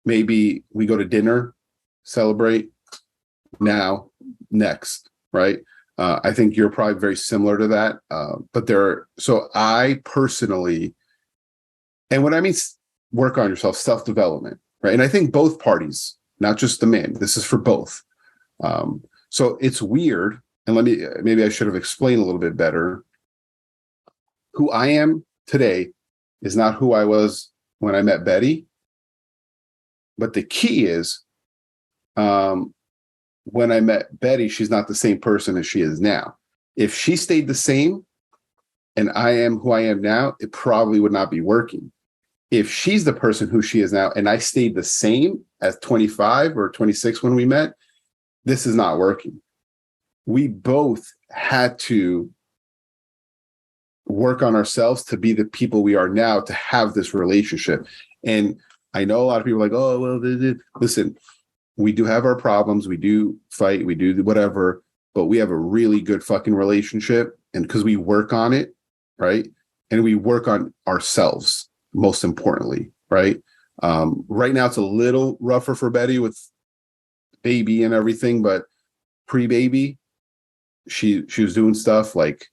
maybe we go to dinner, celebrate now, next, right? I think you're probably very similar to that. So I personally, and when I mean work on yourself, self-development, right? And I think both parties, not just the man, this is for both. So it's weird. And maybe I should have explained a little bit better. Who I am today is not who I was when I met Betty. But the key is, when I met Betty, she's not the same person as she is now. If she stayed the same and I am who I am now, it probably would not be working. If she's the person who she is now and I stayed the same as 25 or 26 when we met, this is not working. We both had to work on ourselves to be the people we are now, to have this relationship. And I know a lot of people are like, oh, well, listen, we do have our problems. We do fight. We do whatever, but we have a really good fucking relationship. And because we work on it, right? And we work on ourselves, most importantly, right? Right now, it's a little rougher for Betty with baby and everything, but pre-baby, she was doing stuff like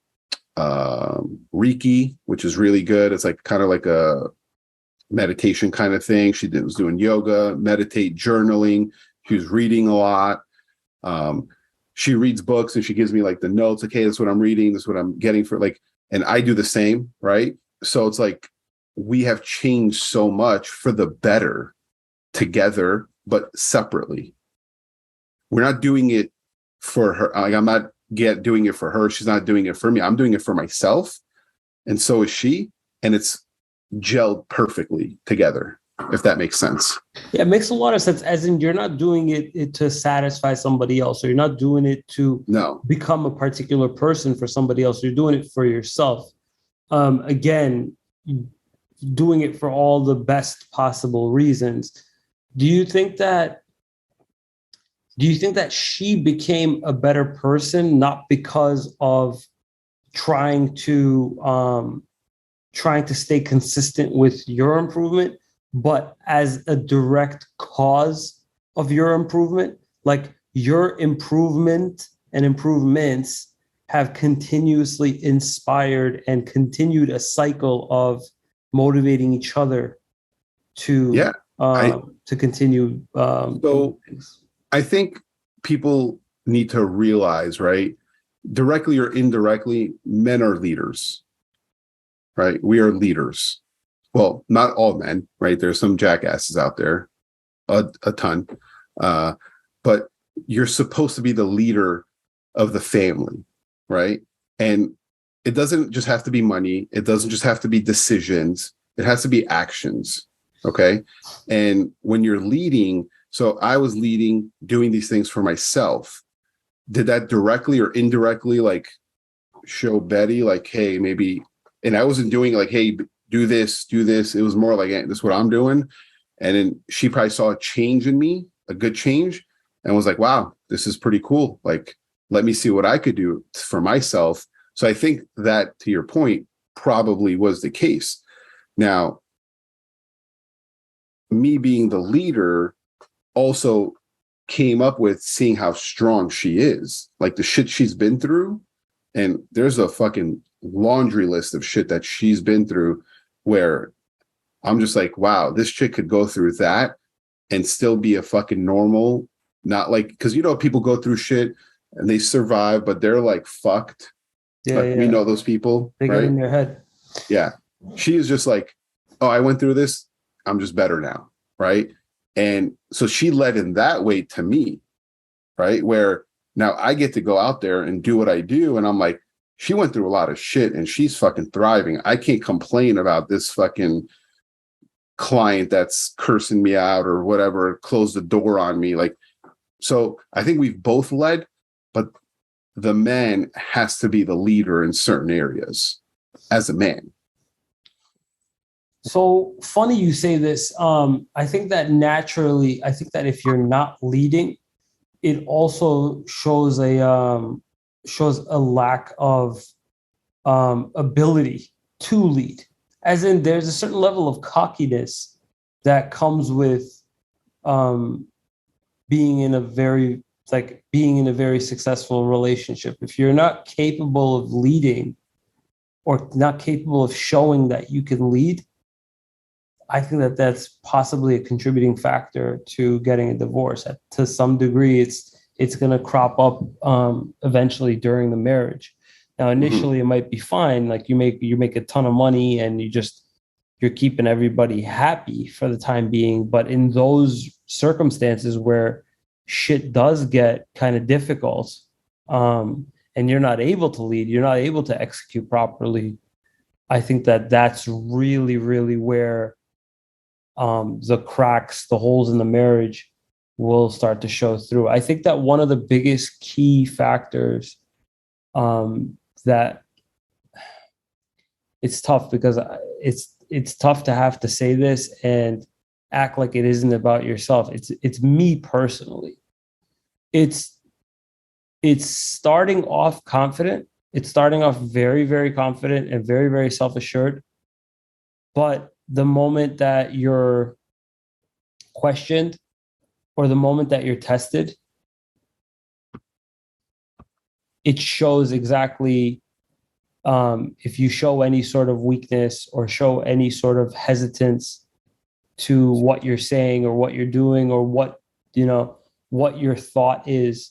Reiki, which is really good. It's like kind of like a meditation kind of thing. She was doing yoga, meditate, journaling. She was reading a lot. She reads books and she gives me like the notes. Okay, that's what I'm reading. That's what I'm getting for like, and I do the same, right? So it's like we have changed so much for the better together, but separately. We're not doing it for her. Like I'm not doing it for her. She's not doing it for me. I'm doing it for myself. And so is she. And it's gelled perfectly together, if that makes sense. Yeah, it makes a lot of sense. As in, you're not doing it to satisfy somebody else, or you're not doing it to become a particular person for somebody else. You're doing it for yourself. Again, doing it for all the best possible reasons. Do you think that she became a better person not because of trying to stay consistent with your improvement, but as a direct cause of your improvement? Like your improvement and improvements have continuously inspired and continued a cycle of motivating each other to continue. So I think people need to realize, right? Directly or indirectly, men are leaders, right? We are leaders. Well, not all men, right? There's some jackasses out there, a ton. But you're supposed to be the leader of the family, right? And it doesn't just have to be money. It doesn't just have to be decisions. It has to be actions, okay? And when you're leading, so I was leading, doing these things for myself. Did that directly or indirectly, like, show Betty, like, hey, maybe, and I wasn't doing like, hey, do this. It was more like, hey, this is what I'm doing. And then she probably saw a change in me, a good change, and was like, wow, this is pretty cool. Like, let me see what I could do for myself. So I think that, to your point, probably was the case. Now, me being the leader also came up with seeing how strong she is, like the shit she's been through. And there's a fucking laundry list of shit that she's been through where I'm just like, wow, this chick could go through that and still be a fucking normal, not like, because people go through shit and they survive, but they're like fucked. Yeah, We know those people. They get in their head. Yeah. She is just like, oh, I went through this. I'm just better now. Right. And so she led in that way to me. Right. Where now I get to go out there and do what I do. And I'm like, she went through a lot of shit and she's fucking thriving. I can't complain about this fucking client that's cursing me out or whatever, closed the door on me. Like, so I think we've both led, but the man has to be the leader in certain areas as a man. So funny you say this. I think that if you're not leading, it also shows a shows a lack of ability to lead. As in, there's a certain level of cockiness that comes with being in a very successful relationship. If you're not capable of leading or not capable of showing that you can lead, I think that that's possibly a contributing factor to getting a divorce. To some degree, it's going to crop up eventually during the marriage. Now, initially, it might be fine. Like you make a ton of money and you're keeping everybody happy for the time being. But in those circumstances where shit does get kind of difficult, and you're not able to lead, you're not able to execute properly, I think that that's really, really where the cracks, the holes in the marriage will start to show through. I think that one of the biggest key factors that it's tough because it's tough to have to say this and act like it isn't about yourself. It's me personally. It's starting off confident. It's starting off very, very confident and very, very self-assured. But the moment that you're questioned or the moment that you're tested, it shows exactly if you show any sort of weakness or show any sort of hesitance to what you're saying or what you're doing or what your thought is,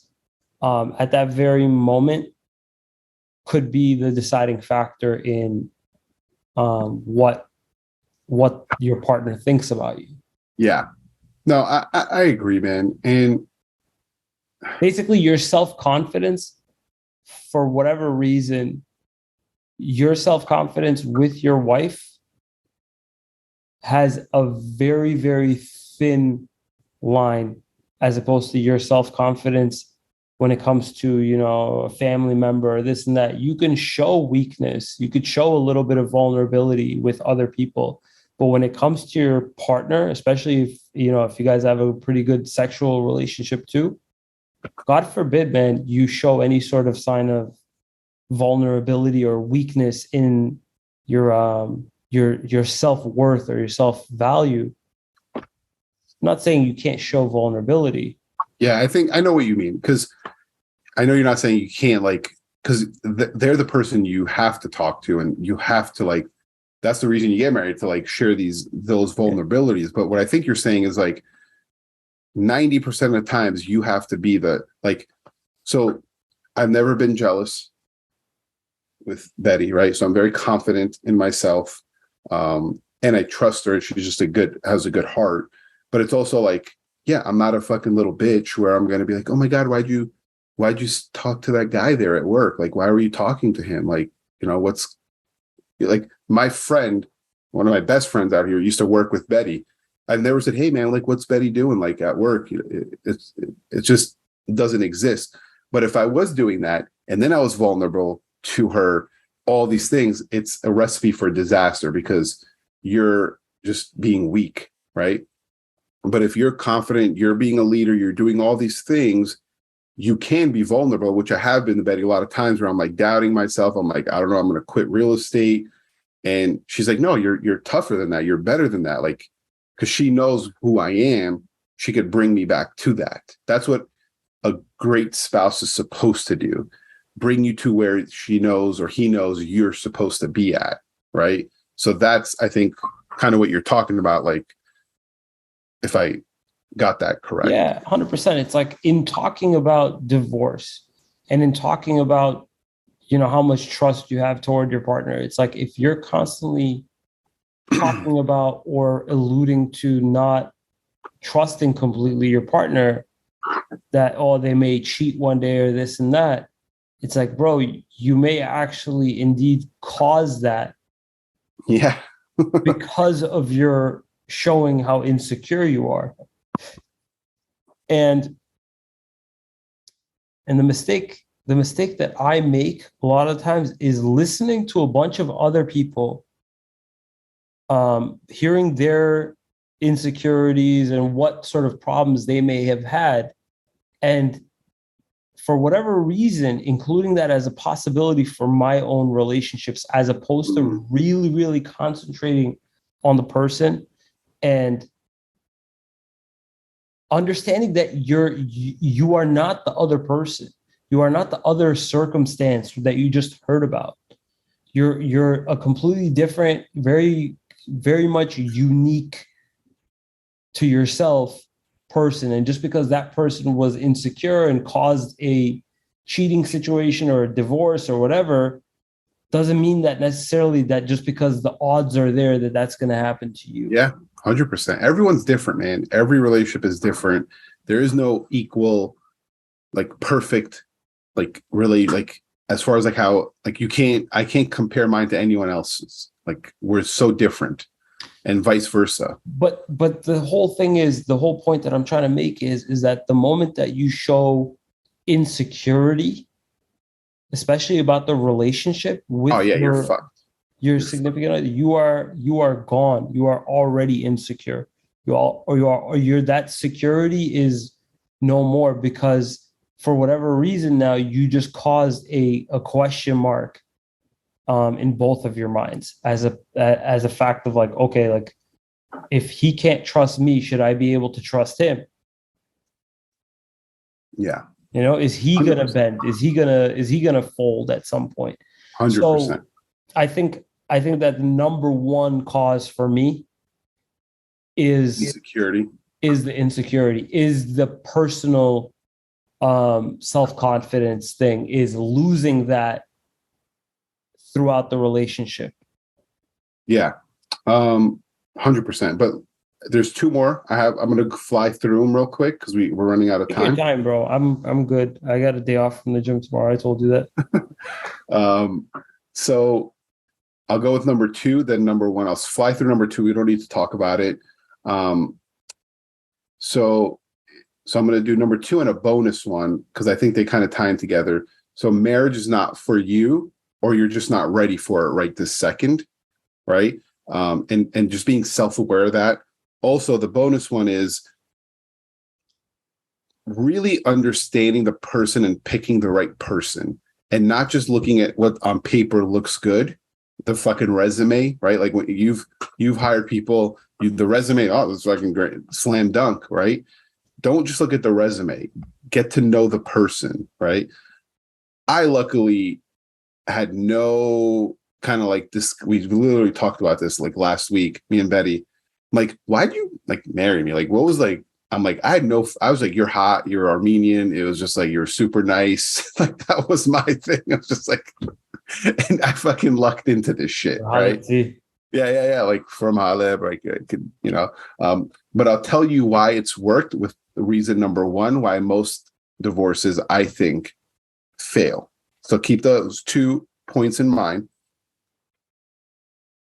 at that very moment could be the deciding factor in what your partner thinks about you. Yeah. No, I agree, man. And basically your self-confidence, for whatever reason, your self-confidence with your wife has a very, very thin line as opposed to your self-confidence when it comes to, a family member or this and that. You can show weakness. You could show a little bit of vulnerability with other people. But when it comes to your partner, especially if you guys have a pretty good sexual relationship too, God forbid, man, you show any sort of sign of vulnerability or weakness in your self-worth or your self-value. I'm not saying you can't show vulnerability. Yeah, I think I know what you mean, because I know you're not saying you can't, because they're the person you have to talk to, and you have to that's the reason you get married, to share those vulnerabilities. But what I think you're saying is 90% of the times you have to be so I've never been jealous with Betty, right? So I'm very confident in myself. And I trust her. She's just has a good heart. But it's also yeah, I'm not a fucking little bitch where I'm going to be like, oh my God, why'd you talk to that guy there at work? Why were you talking to him? What's my friend, one of my best friends out here used to work with Betty. I never said, hey man, what's Betty doing at work? It just doesn't exist. But if I was doing that and then I was vulnerable to her, all these things, it's a recipe for disaster because you're just being weak, right? But if you're confident, you're being a leader, you're doing all these things, you can be vulnerable, which I have been to Betty a lot of times where I'm doubting myself. I'm I don't know, I'm going to quit real estate. And she's like, no, you're tougher than that. You're better than that. Because she knows who I am, she could bring me back to that. That's what a great spouse is supposed to do. Bring you to where she knows or he knows you're supposed to be at, right? So that's, I think, kind of what you're talking about, if I got that correct. Yeah, 100%. It's in talking about divorce and in talking about, how much trust you have toward your partner. It's if you're constantly talking about or alluding to not trusting completely your partner, that, they may cheat one day or this and that. It's bro, you may actually indeed cause that. Yeah. because of your showing how insecure you are. And the mistake that I make a lot of times is listening to a bunch of other people, hearing their insecurities and what sort of problems they may have had, and for whatever reason, including that as a possibility for my own relationships, as opposed to really, really concentrating on the person and understanding that you are not the other person. You are not the other circumstance that you just heard about. You're a completely different, very, very much unique to yourself person. And just because that person was insecure and caused a cheating situation or a divorce or whatever, doesn't mean that necessarily that just because the odds are there that that's going to happen to you. Yeah, 100%. Everyone's different, man. Every relationship is different. There is no equal, like perfect, like really, like as far as like how, like I can't compare mine to anyone else's. Like we're so different, and vice versa. But the whole thing is, the whole point that I'm trying to make is that the moment that you show insecurity, especially about the relationship with you're fucked. Your significant other, you are gone. You are already insecure. You're that security is no more, because for whatever reason now you just caused a question mark in both of your minds as a fact of like, okay, like if he can't trust me, should I be able to trust him? Yeah. You know, is he 100%. Gonna bend? Is he gonna fold at some point? 100%. So I think that the number one cause for me is insecurity. Is the insecurity, is the personal self-confidence thing, is losing that throughout the relationship. Yeah. 100%. But there's two more. I'm going to fly through them real quick because we're running out of time. Take your time, bro. I'm good. I got a day off from the gym tomorrow. I told you that. So I'll go with number 2, then number 1. I'll fly through number 2. We don't need to talk about it. So I'm going to do number 2 and a bonus one because I think they kind of tie in together. So marriage is not for you, or you're just not ready for it right this second, right? And just being self-aware of that. Also, the bonus one is really understanding the person and picking the right person, and not just looking at what on paper looks good, the fucking resume, right? Like when you've hired people, the resume, oh, it's fucking great, slam dunk, right? Don't just look at the resume. Get to know the person, right? I luckily had no kind of like this. We literally talked about this like last week, me and Betty. Like, why'd you like marry me? Like, what was like, I'm like, I was like, you're hot, you're Armenian. It was just like, you're super nice. Like, that was my thing. I was just like, and I fucking lucked into this shit, right? Yeah. Like from Haleb, like I could, you know. But I'll tell you why it's worked with the reason number 1, why most divorces, I think, fail. So keep those 2 points in mind.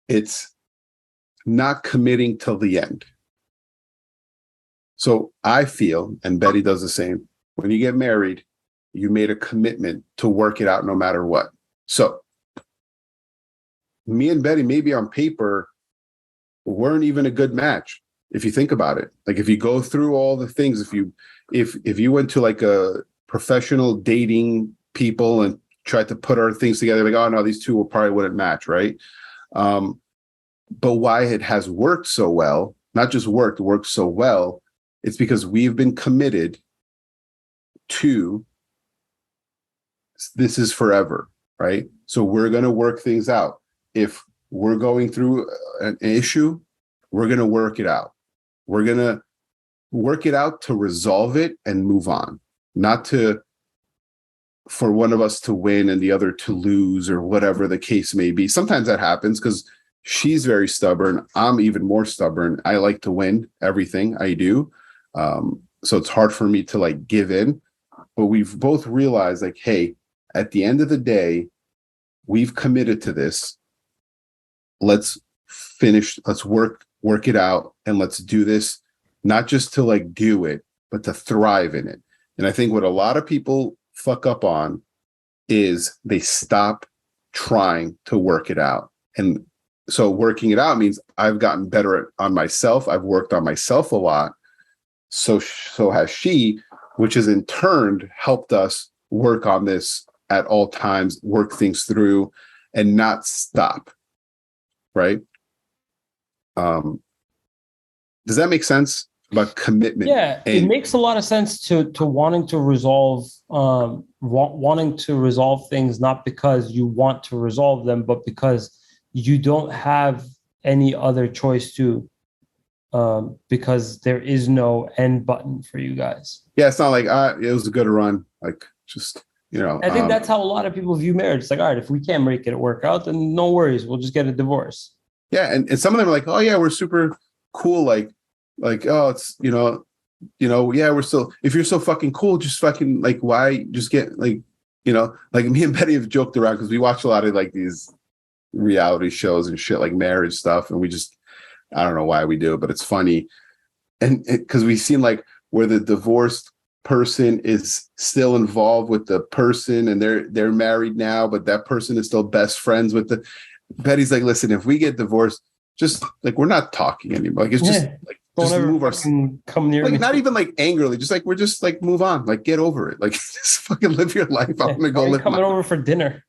It's not committing till the end. So I feel, and Betty does the same, when you get married, you made a commitment to work it out no matter what. So me and Betty, maybe on paper, weren't even a good match if you think about it. Like if you go through all the things, if you went to like a professional dating people and tried to put our things together, like, oh no, these two probably wouldn't match, right? But why it has worked so well, not just worked so well, it's because we've been committed to this is forever, right? So we're going to work things out. If we're going through an issue, we're going to work it out. We're going to work it out to resolve it and move on, not for one of us to win and the other to lose or whatever the case may be. Sometimes that happens because she's very stubborn. I'm even more stubborn. I like to win everything I do. So it's hard for me to like give in, but we've both realized like, hey, at the end of the day, we've committed to this. Let's work it out, and let's do this, not just to like do it, but to thrive in it. And I think what a lot of people fuck up on is they stop trying to work it out. And so working it out means I've gotten better on myself. I've worked on myself a lot. So has she, which has in turn helped us work on this at all times, work things through, and not stop. Right? Does that make sense about commitment? Yeah, it makes a lot of sense to wanting to resolve things, not because you want to resolve them, but because you don't have any other choice to, because there is no end button for you guys. Yeah, it's not like it was a good run. Like, just, I think that's how a lot of people view marriage. It's like, all right, if we can't make it work out, then no worries, we'll just get a divorce. Yeah, and some of them are like, oh yeah, we're super cool. Like oh, it's yeah, we're still. If you're so fucking cool, just fucking like, why just get like, like me and Betty have joked around because we watch a lot of like these reality shows and shit, like marriage stuff, and we just, I don't know why we do it, but it's funny, and because we've seen like where the divorced person is still involved with the person, and they're married now, but that person is still best friends with the. Betty's like, listen, if we get divorced, just like, we're not talking anymore. Like, it's just like, just move our, come near like, me. not even like angrily, just like, we're just like, move on, like, get over it, like, just fucking live your life. I'm gonna go live. Coming over for dinner.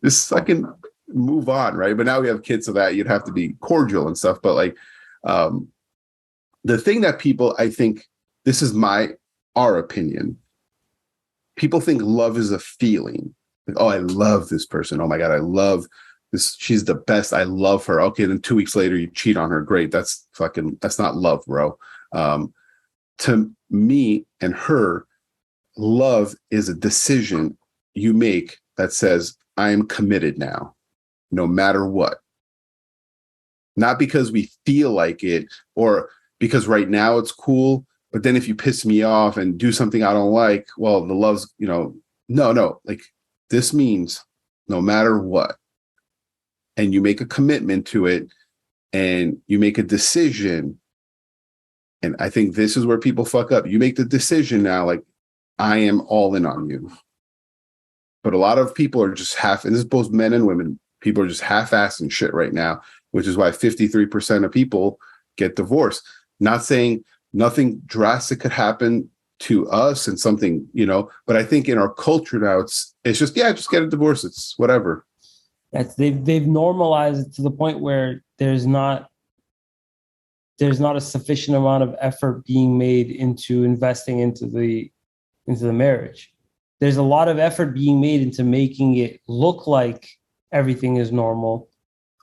Just fucking move on, right? But now we have kids, so that you'd have to be cordial and stuff. But like, the thing that people, I think, this is our opinion. People think love is a feeling. Like, oh, I love this person. Oh my God, I love this. She's the best. I love her. Okay, then 2 weeks later, you cheat on her. Great. That's not love, bro. To me and her, love is a decision you make that says, I am committed now, no matter what. Not because we feel like it or because right now it's cool, but then if you piss me off and do something I don't like, well, the love's, no, like, this means no matter what, and you make a commitment to it and you make a decision. And I think this is where people fuck up. You make the decision now, like, I am all in on you. But a lot of people are just and this is both men and women, people are just half-assing shit right now, which is why 53% of people get divorced. Not saying nothing drastic could happen to us and something, but I think in our culture now, it's just, just get a divorce. It's whatever. They've normalized it to the point where there's not a sufficient amount of effort being made into investing into the marriage. There's a lot of effort being made into making it look like everything is normal,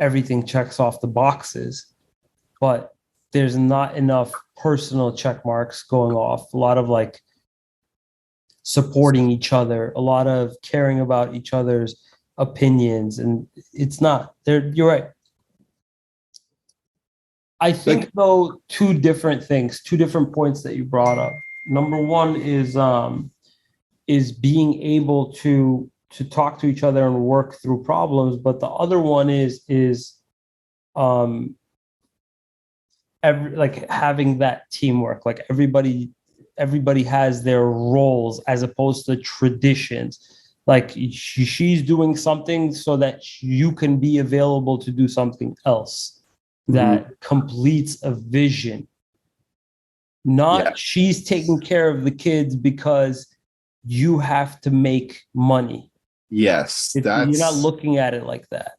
everything checks off the boxes, but there's not enough personal check marks going off. A lot of like supporting each other, a lot of caring about each other's opinions, and it's not there. You're right. I think though, two different points that you brought up. Number one is being able to talk to each other and work through problems, but the other one is having that teamwork. Like everybody has their roles as opposed to traditions. Like she's doing something so that you can be available to do something else that completes a vision. Not she's taking care of the kids because you have to make money. Yes. You're not looking at it like that.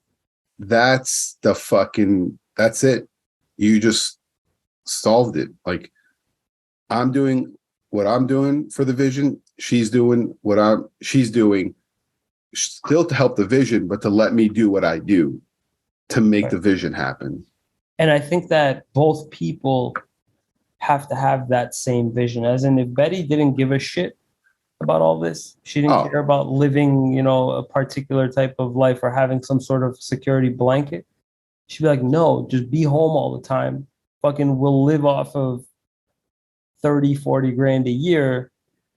That's it. You just solved it. Like, I'm doing what I'm doing for the vision. She's doing what she's doing still to help the vision, but to let me do what I do to make the vision happen. And I think that both people have to have that same vision. As in, if Betty didn't give a shit about all this, she didn't care about living, a particular type of life or having some sort of security blanket, she'd be like, no, just be home all the time. Fucking we'll live off of 30, 40 grand a year.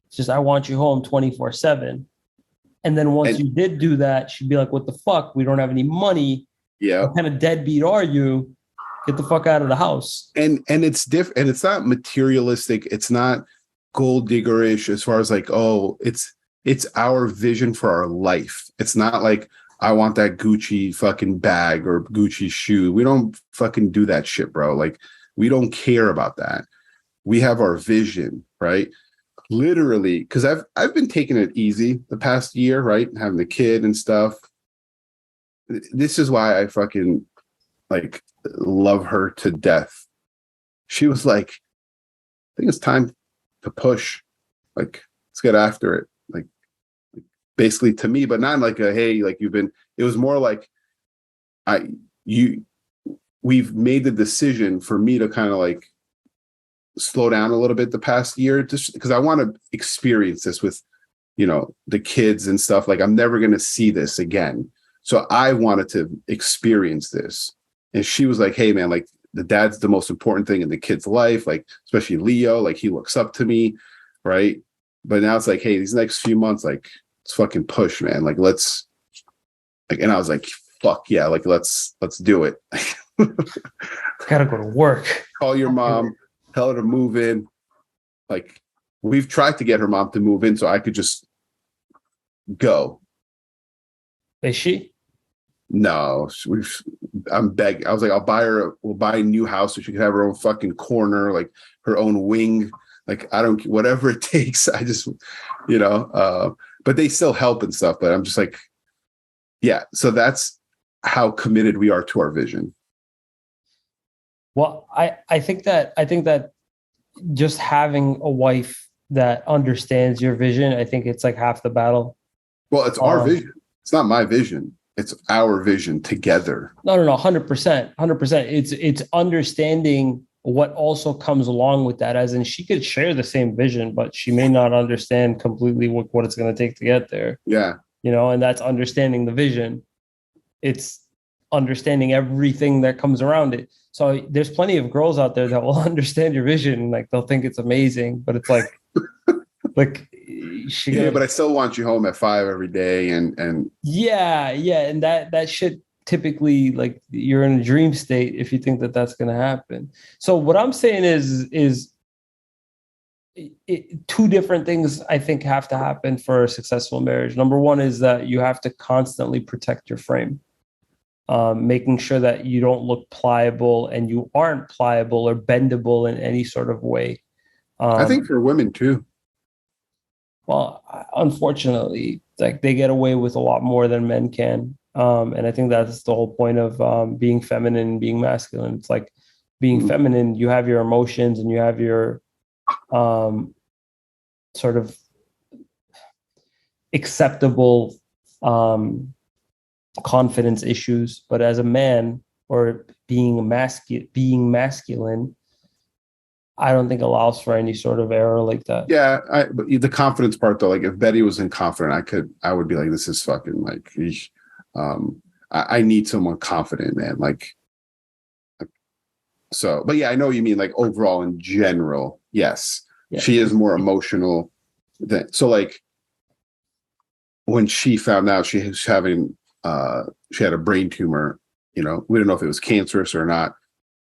It's just, I want you home 24/7. And then once you did do that, she'd be like, what the fuck? We don't have any money. Yeah. What kind of deadbeat are you? Get the fuck out of the house. And it's different. And it's not materialistic. It's not gold diggerish as far as like, oh, it's our vision for our life. It's not like, I want that Gucci fucking bag or Gucci shoe. We don't fucking do that shit, bro. Like, we don't care about that. We have our vision, right? literally, because I've been taking it easy the past year, right? Having the kid and stuff. This is why I fucking like love her to death. She was like, I think it's time to push. Like, let's get after it. Like basically to me, but not like a hey, like you've been. It was more like we've made the decision for me to kind of like slow down a little bit the past year, just because I want to experience this with, the kids and stuff. Like I'm never going to see this again. So I wanted to experience this. And she was like, hey man, like the dad's the most important thing in the kid's life. Like, especially Leo, like he looks up to me. Right. But now it's like, hey, these next few months, like let's fucking push, man. Like let's like, and I was like, fuck yeah. Like, let's do it. Gotta go to work. Call your mom, tell her to move in. Like we've tried to get her mom to move in so I could just go. Is she? No, I'm begging. I was like, we'll buy a new house so she can have her own fucking corner, like her own wing. Like, I don't, whatever it takes. I just, but they still help and stuff. But I'm just like, yeah. So that's how committed we are to our vision. Well, I think that just having a wife that understands your vision, I think it's like half the battle. Well, it's our vision. It's not my vision. It's our vision together. No, 100%. It's understanding what also comes along with that, as in she could share the same vision, but she may not understand completely what it's going to take to get there. Yeah. And that's understanding the vision. It's understanding everything that comes around it. So there's plenty of girls out there that will understand your vision. Like they'll think it's amazing, but it's like, but I still want you home at 5 every day. And yeah. And that shit, typically, like you're in a dream state if you think that that's going to happen. So what I'm saying is two different things I think have to happen for a successful marriage. Number one is that you have to constantly protect your frame, making sure that you don't look pliable and you aren't pliable or bendable in any sort of way. I think for women too. Well, unfortunately, like they get away with a lot more than men can. And I think that's the whole point of being feminine and being masculine. It's like being feminine, you have your emotions and you have your sort of acceptable confidence issues. But as a man, or being masculine, I don't think allows for any sort of error like that. Yeah, but the confidence part though, like if Betty was inconfident, I would be like, this is fucking like, I need someone confident, man. Like, so, but yeah, I know what you mean. Like overall, in general, yes, yeah. She is more emotional. So like when she found out she was having, she had a brain tumor. We didn't know if it was cancerous or not.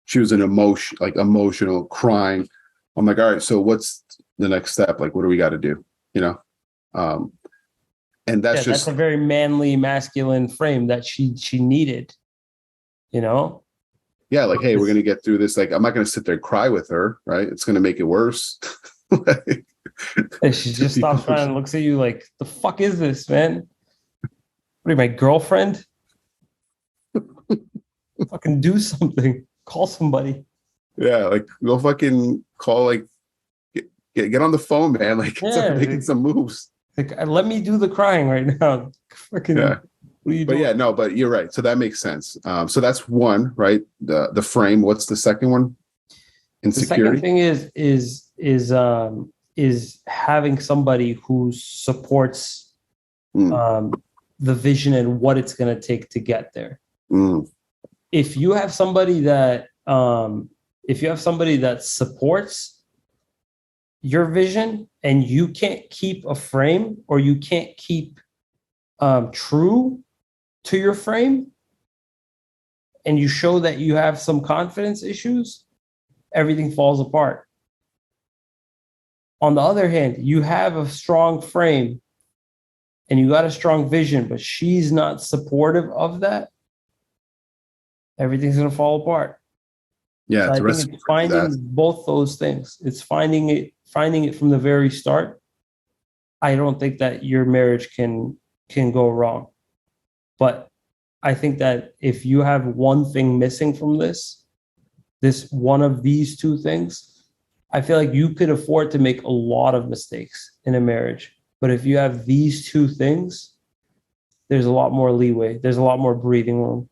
She was emotional, crying. I'm like, all right, so what's the next step? Like, what do we got to do? And that's a very manly, masculine frame that she needed. Yeah, like, hey, we're gonna get through this. Like, I'm not gonna sit there and cry with her, right? It's gonna make it worse. And she just stops around and looks at you like, the fuck is this, man? What are you, my girlfriend? Fucking do something. Call somebody. Yeah, like go fucking call, like get on the phone, man. Like start making some moves. Like let me do the crying right now. Fucking yeah. What are you doing? But yeah, no, but you're right. So that makes sense. So that's one, right? The frame. What's the second one? Insecurity. The second thing is having somebody who supports the vision and what it's going to take to get there. If you have somebody that supports your vision and you can't keep a frame, or you can't keep true to your frame, and you show that you have some confidence issues, everything falls apart. On the other hand, you have a strong frame and you got a strong vision, but she's not supportive of that, everything's going to fall apart. Yeah, so I think it's finding both those things. It's finding finding it from the very start, I don't think that your marriage can go wrong. But I think that if you have one thing missing from this one of these two things, I feel like you could afford to make a lot of mistakes in a marriage. But if you have these two things, there's a lot more leeway. There's a lot more breathing room.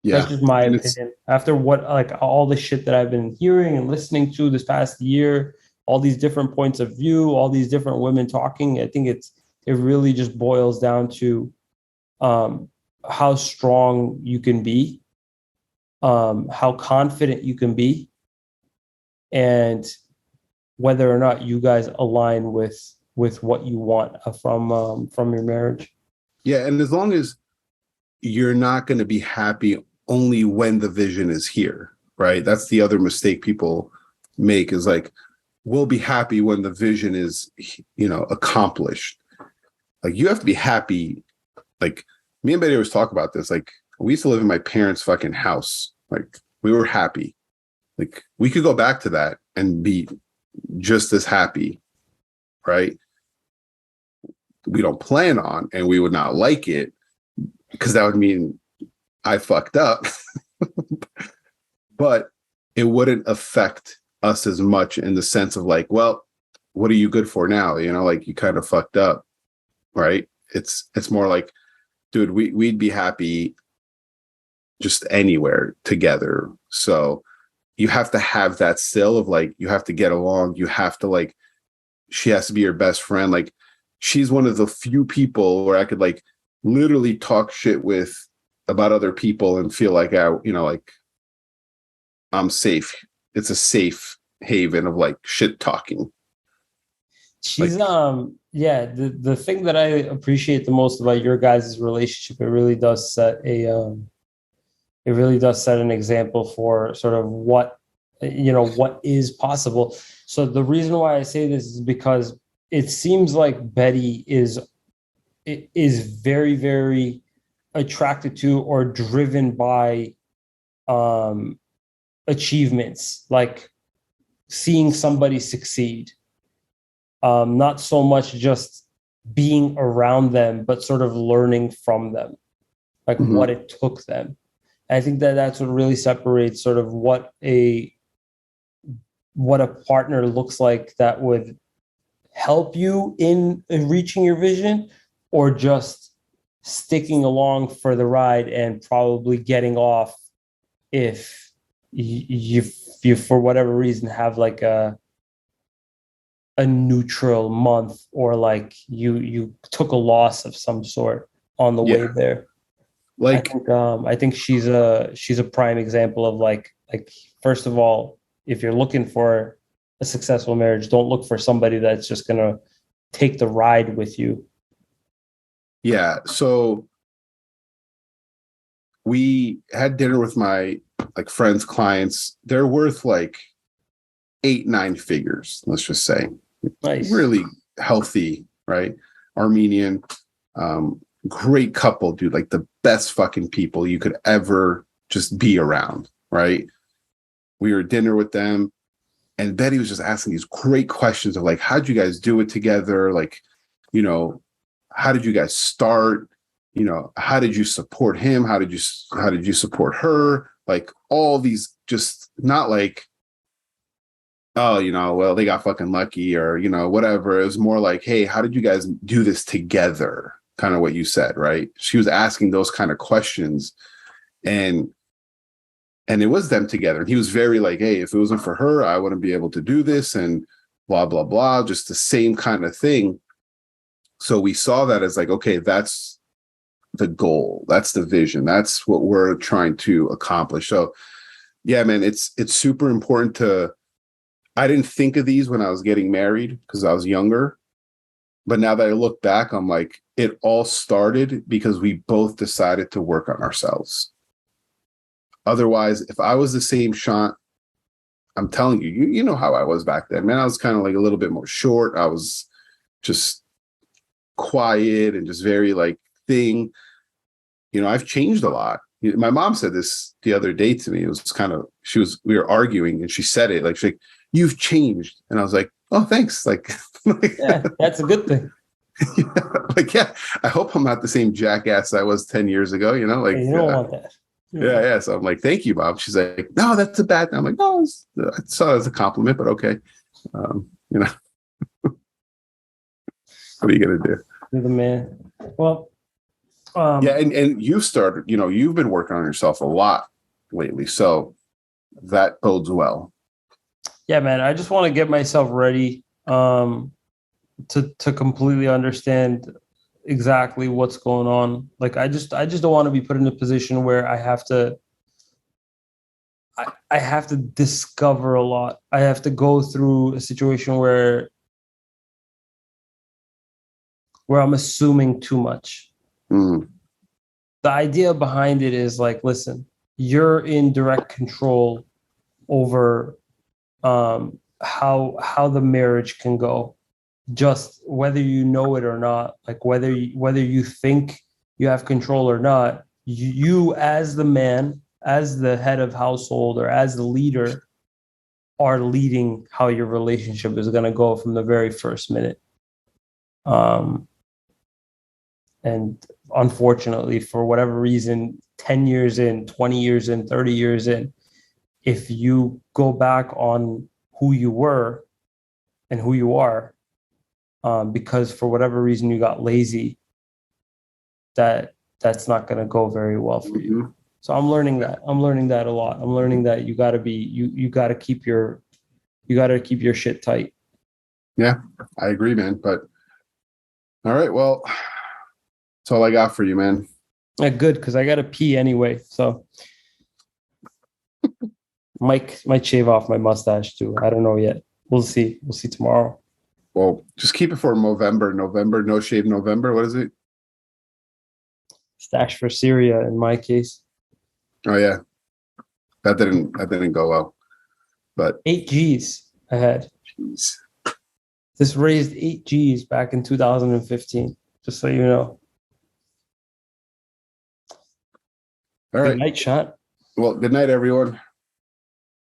Yeah. That's just my opinion. After what, like, all the shit that I've been hearing and listening to this past year, all these different points of view, all these different women talking, I think it really just boils down to how strong you can be, how confident you can be, and whether or not you guys align with what you want from your marriage. Yeah, and as long as you're not going to be happy only when the vision is here, right? That's the other mistake people make, is like, we'll be happy when the vision is, accomplished. Like, you have to be happy. Like, me and Betty always talk about this. Like, we used to live in my parents' fucking house. Like, we were happy. Like, we could go back to that and be just as happy, right? We don't plan on, and we would not like it, because that would mean I fucked up. But it wouldn't affect us as much in the sense of like, well, what are you good for now? Like, you kind of fucked up, right? It's more like, dude, we'd be happy just anywhere together. So you have to have that still of like, you have to get along. You have to, like, she has to be your best friend. Like, she's one of the few people where I could, like, literally talk shit with about other people and feel like I'm safe. It's a safe haven of, like, shit talking. She's the thing that I appreciate the most about your guys' relationship, it really does set an example for sort of what is possible. So the reason why I say this is because it seems like Betty is very, very attracted to or driven by achievements, like seeing somebody succeed. Not so much just being around them, but sort of learning from them, like what it took them. And I think that that's what really separates sort of what a partner looks like that would help you in reaching your vision, or just sticking along for the ride and probably getting off if you for whatever reason have like a neutral month, or like you took a loss of some sort on the way there. Like, I think she's a prime example of like first of all, if you're looking for a successful marriage, don't look for somebody that's just gonna take the ride with you. Yeah. So we had dinner with my, like, friends, clients. They're worth like 8-9 figures, let's just say. Nice. Really healthy, right? Armenian, great couple, dude. Like, the best fucking people you could ever just be around, right? We were at dinner with them, and Betty was just asking these great questions of like, how'd you guys do it together? Like, how did you guys start? How did you support him? How did you support her? Like, all these, just not like, oh, well, they got fucking lucky, or, whatever. It was more like, hey, how did you guys do this together? Kind of what you said, right? She was asking those kind of questions, and it was them together. And he was very like, hey, if it wasn't for her, I wouldn't be able to do this, and blah, blah, blah, just the same kind of thing. So we saw that as like, okay, that's the goal. That's the vision. That's what we're trying to accomplish. So yeah, man, it's super important I didn't think of these when I was getting married because I was younger. But now that I look back, I'm like, it all started because we both decided to work on ourselves. Otherwise, if I was the same Shant, I'm telling you, you know how I was back then, man. I was kind of like a little bit more short. I was just quiet and just very like thing. I've changed a lot. My mom said this the other day to me. It was kind of, we were arguing and she said it like, you've changed. And I was like, oh, thanks. Like, Yeah, that's a good thing. yeah, I hope I'm not the same jackass I was 10 years ago, like, You don't want that. yeah. So I'm like, thank you, Bob. She's like, no, that's a bad thing. I'm like, no, I saw it as a compliment, but okay. What are you going to do? You're the man. Well, yeah. And you've started, you've been working on yourself a lot lately. So that bodes well. Yeah, man. I just want to get myself ready to completely understand exactly what's going on. Like I just don't want to be put in a position where I have to discover a lot. I have to go through a situation where I'm assuming too much. Mm. The idea behind it is like, listen, you're in direct control over how the marriage can go, just whether you know it or not. Like whether you think you have control or not, you as the man, as the head of household or as the leader, are leading how your relationship is going to go from the very first minute. And unfortunately, for whatever reason, 10 years in, 20 years in, 30 years in, if you go back on who you were and who you are, because for whatever reason you got lazy, that's not going to go very well for you. Mm-hmm. So I'm learning that a lot. I'm learning that you got to keep your shit tight. Yeah, I agree, man. But all right, well, that's all I got for you, man. Yeah, good, because I got to pee anyway. So Mike might shave off my mustache too. I don't know yet. We'll see. We'll see tomorrow. Well, just keep it for November, no shave November. What is it? Stash for Syria in my case. Oh yeah. That didn't go well. But 8 G's I had. Jeez. This raised 8 G's back in 2015, just so you know. All right. Good night, Shant. Well, good night, everyone.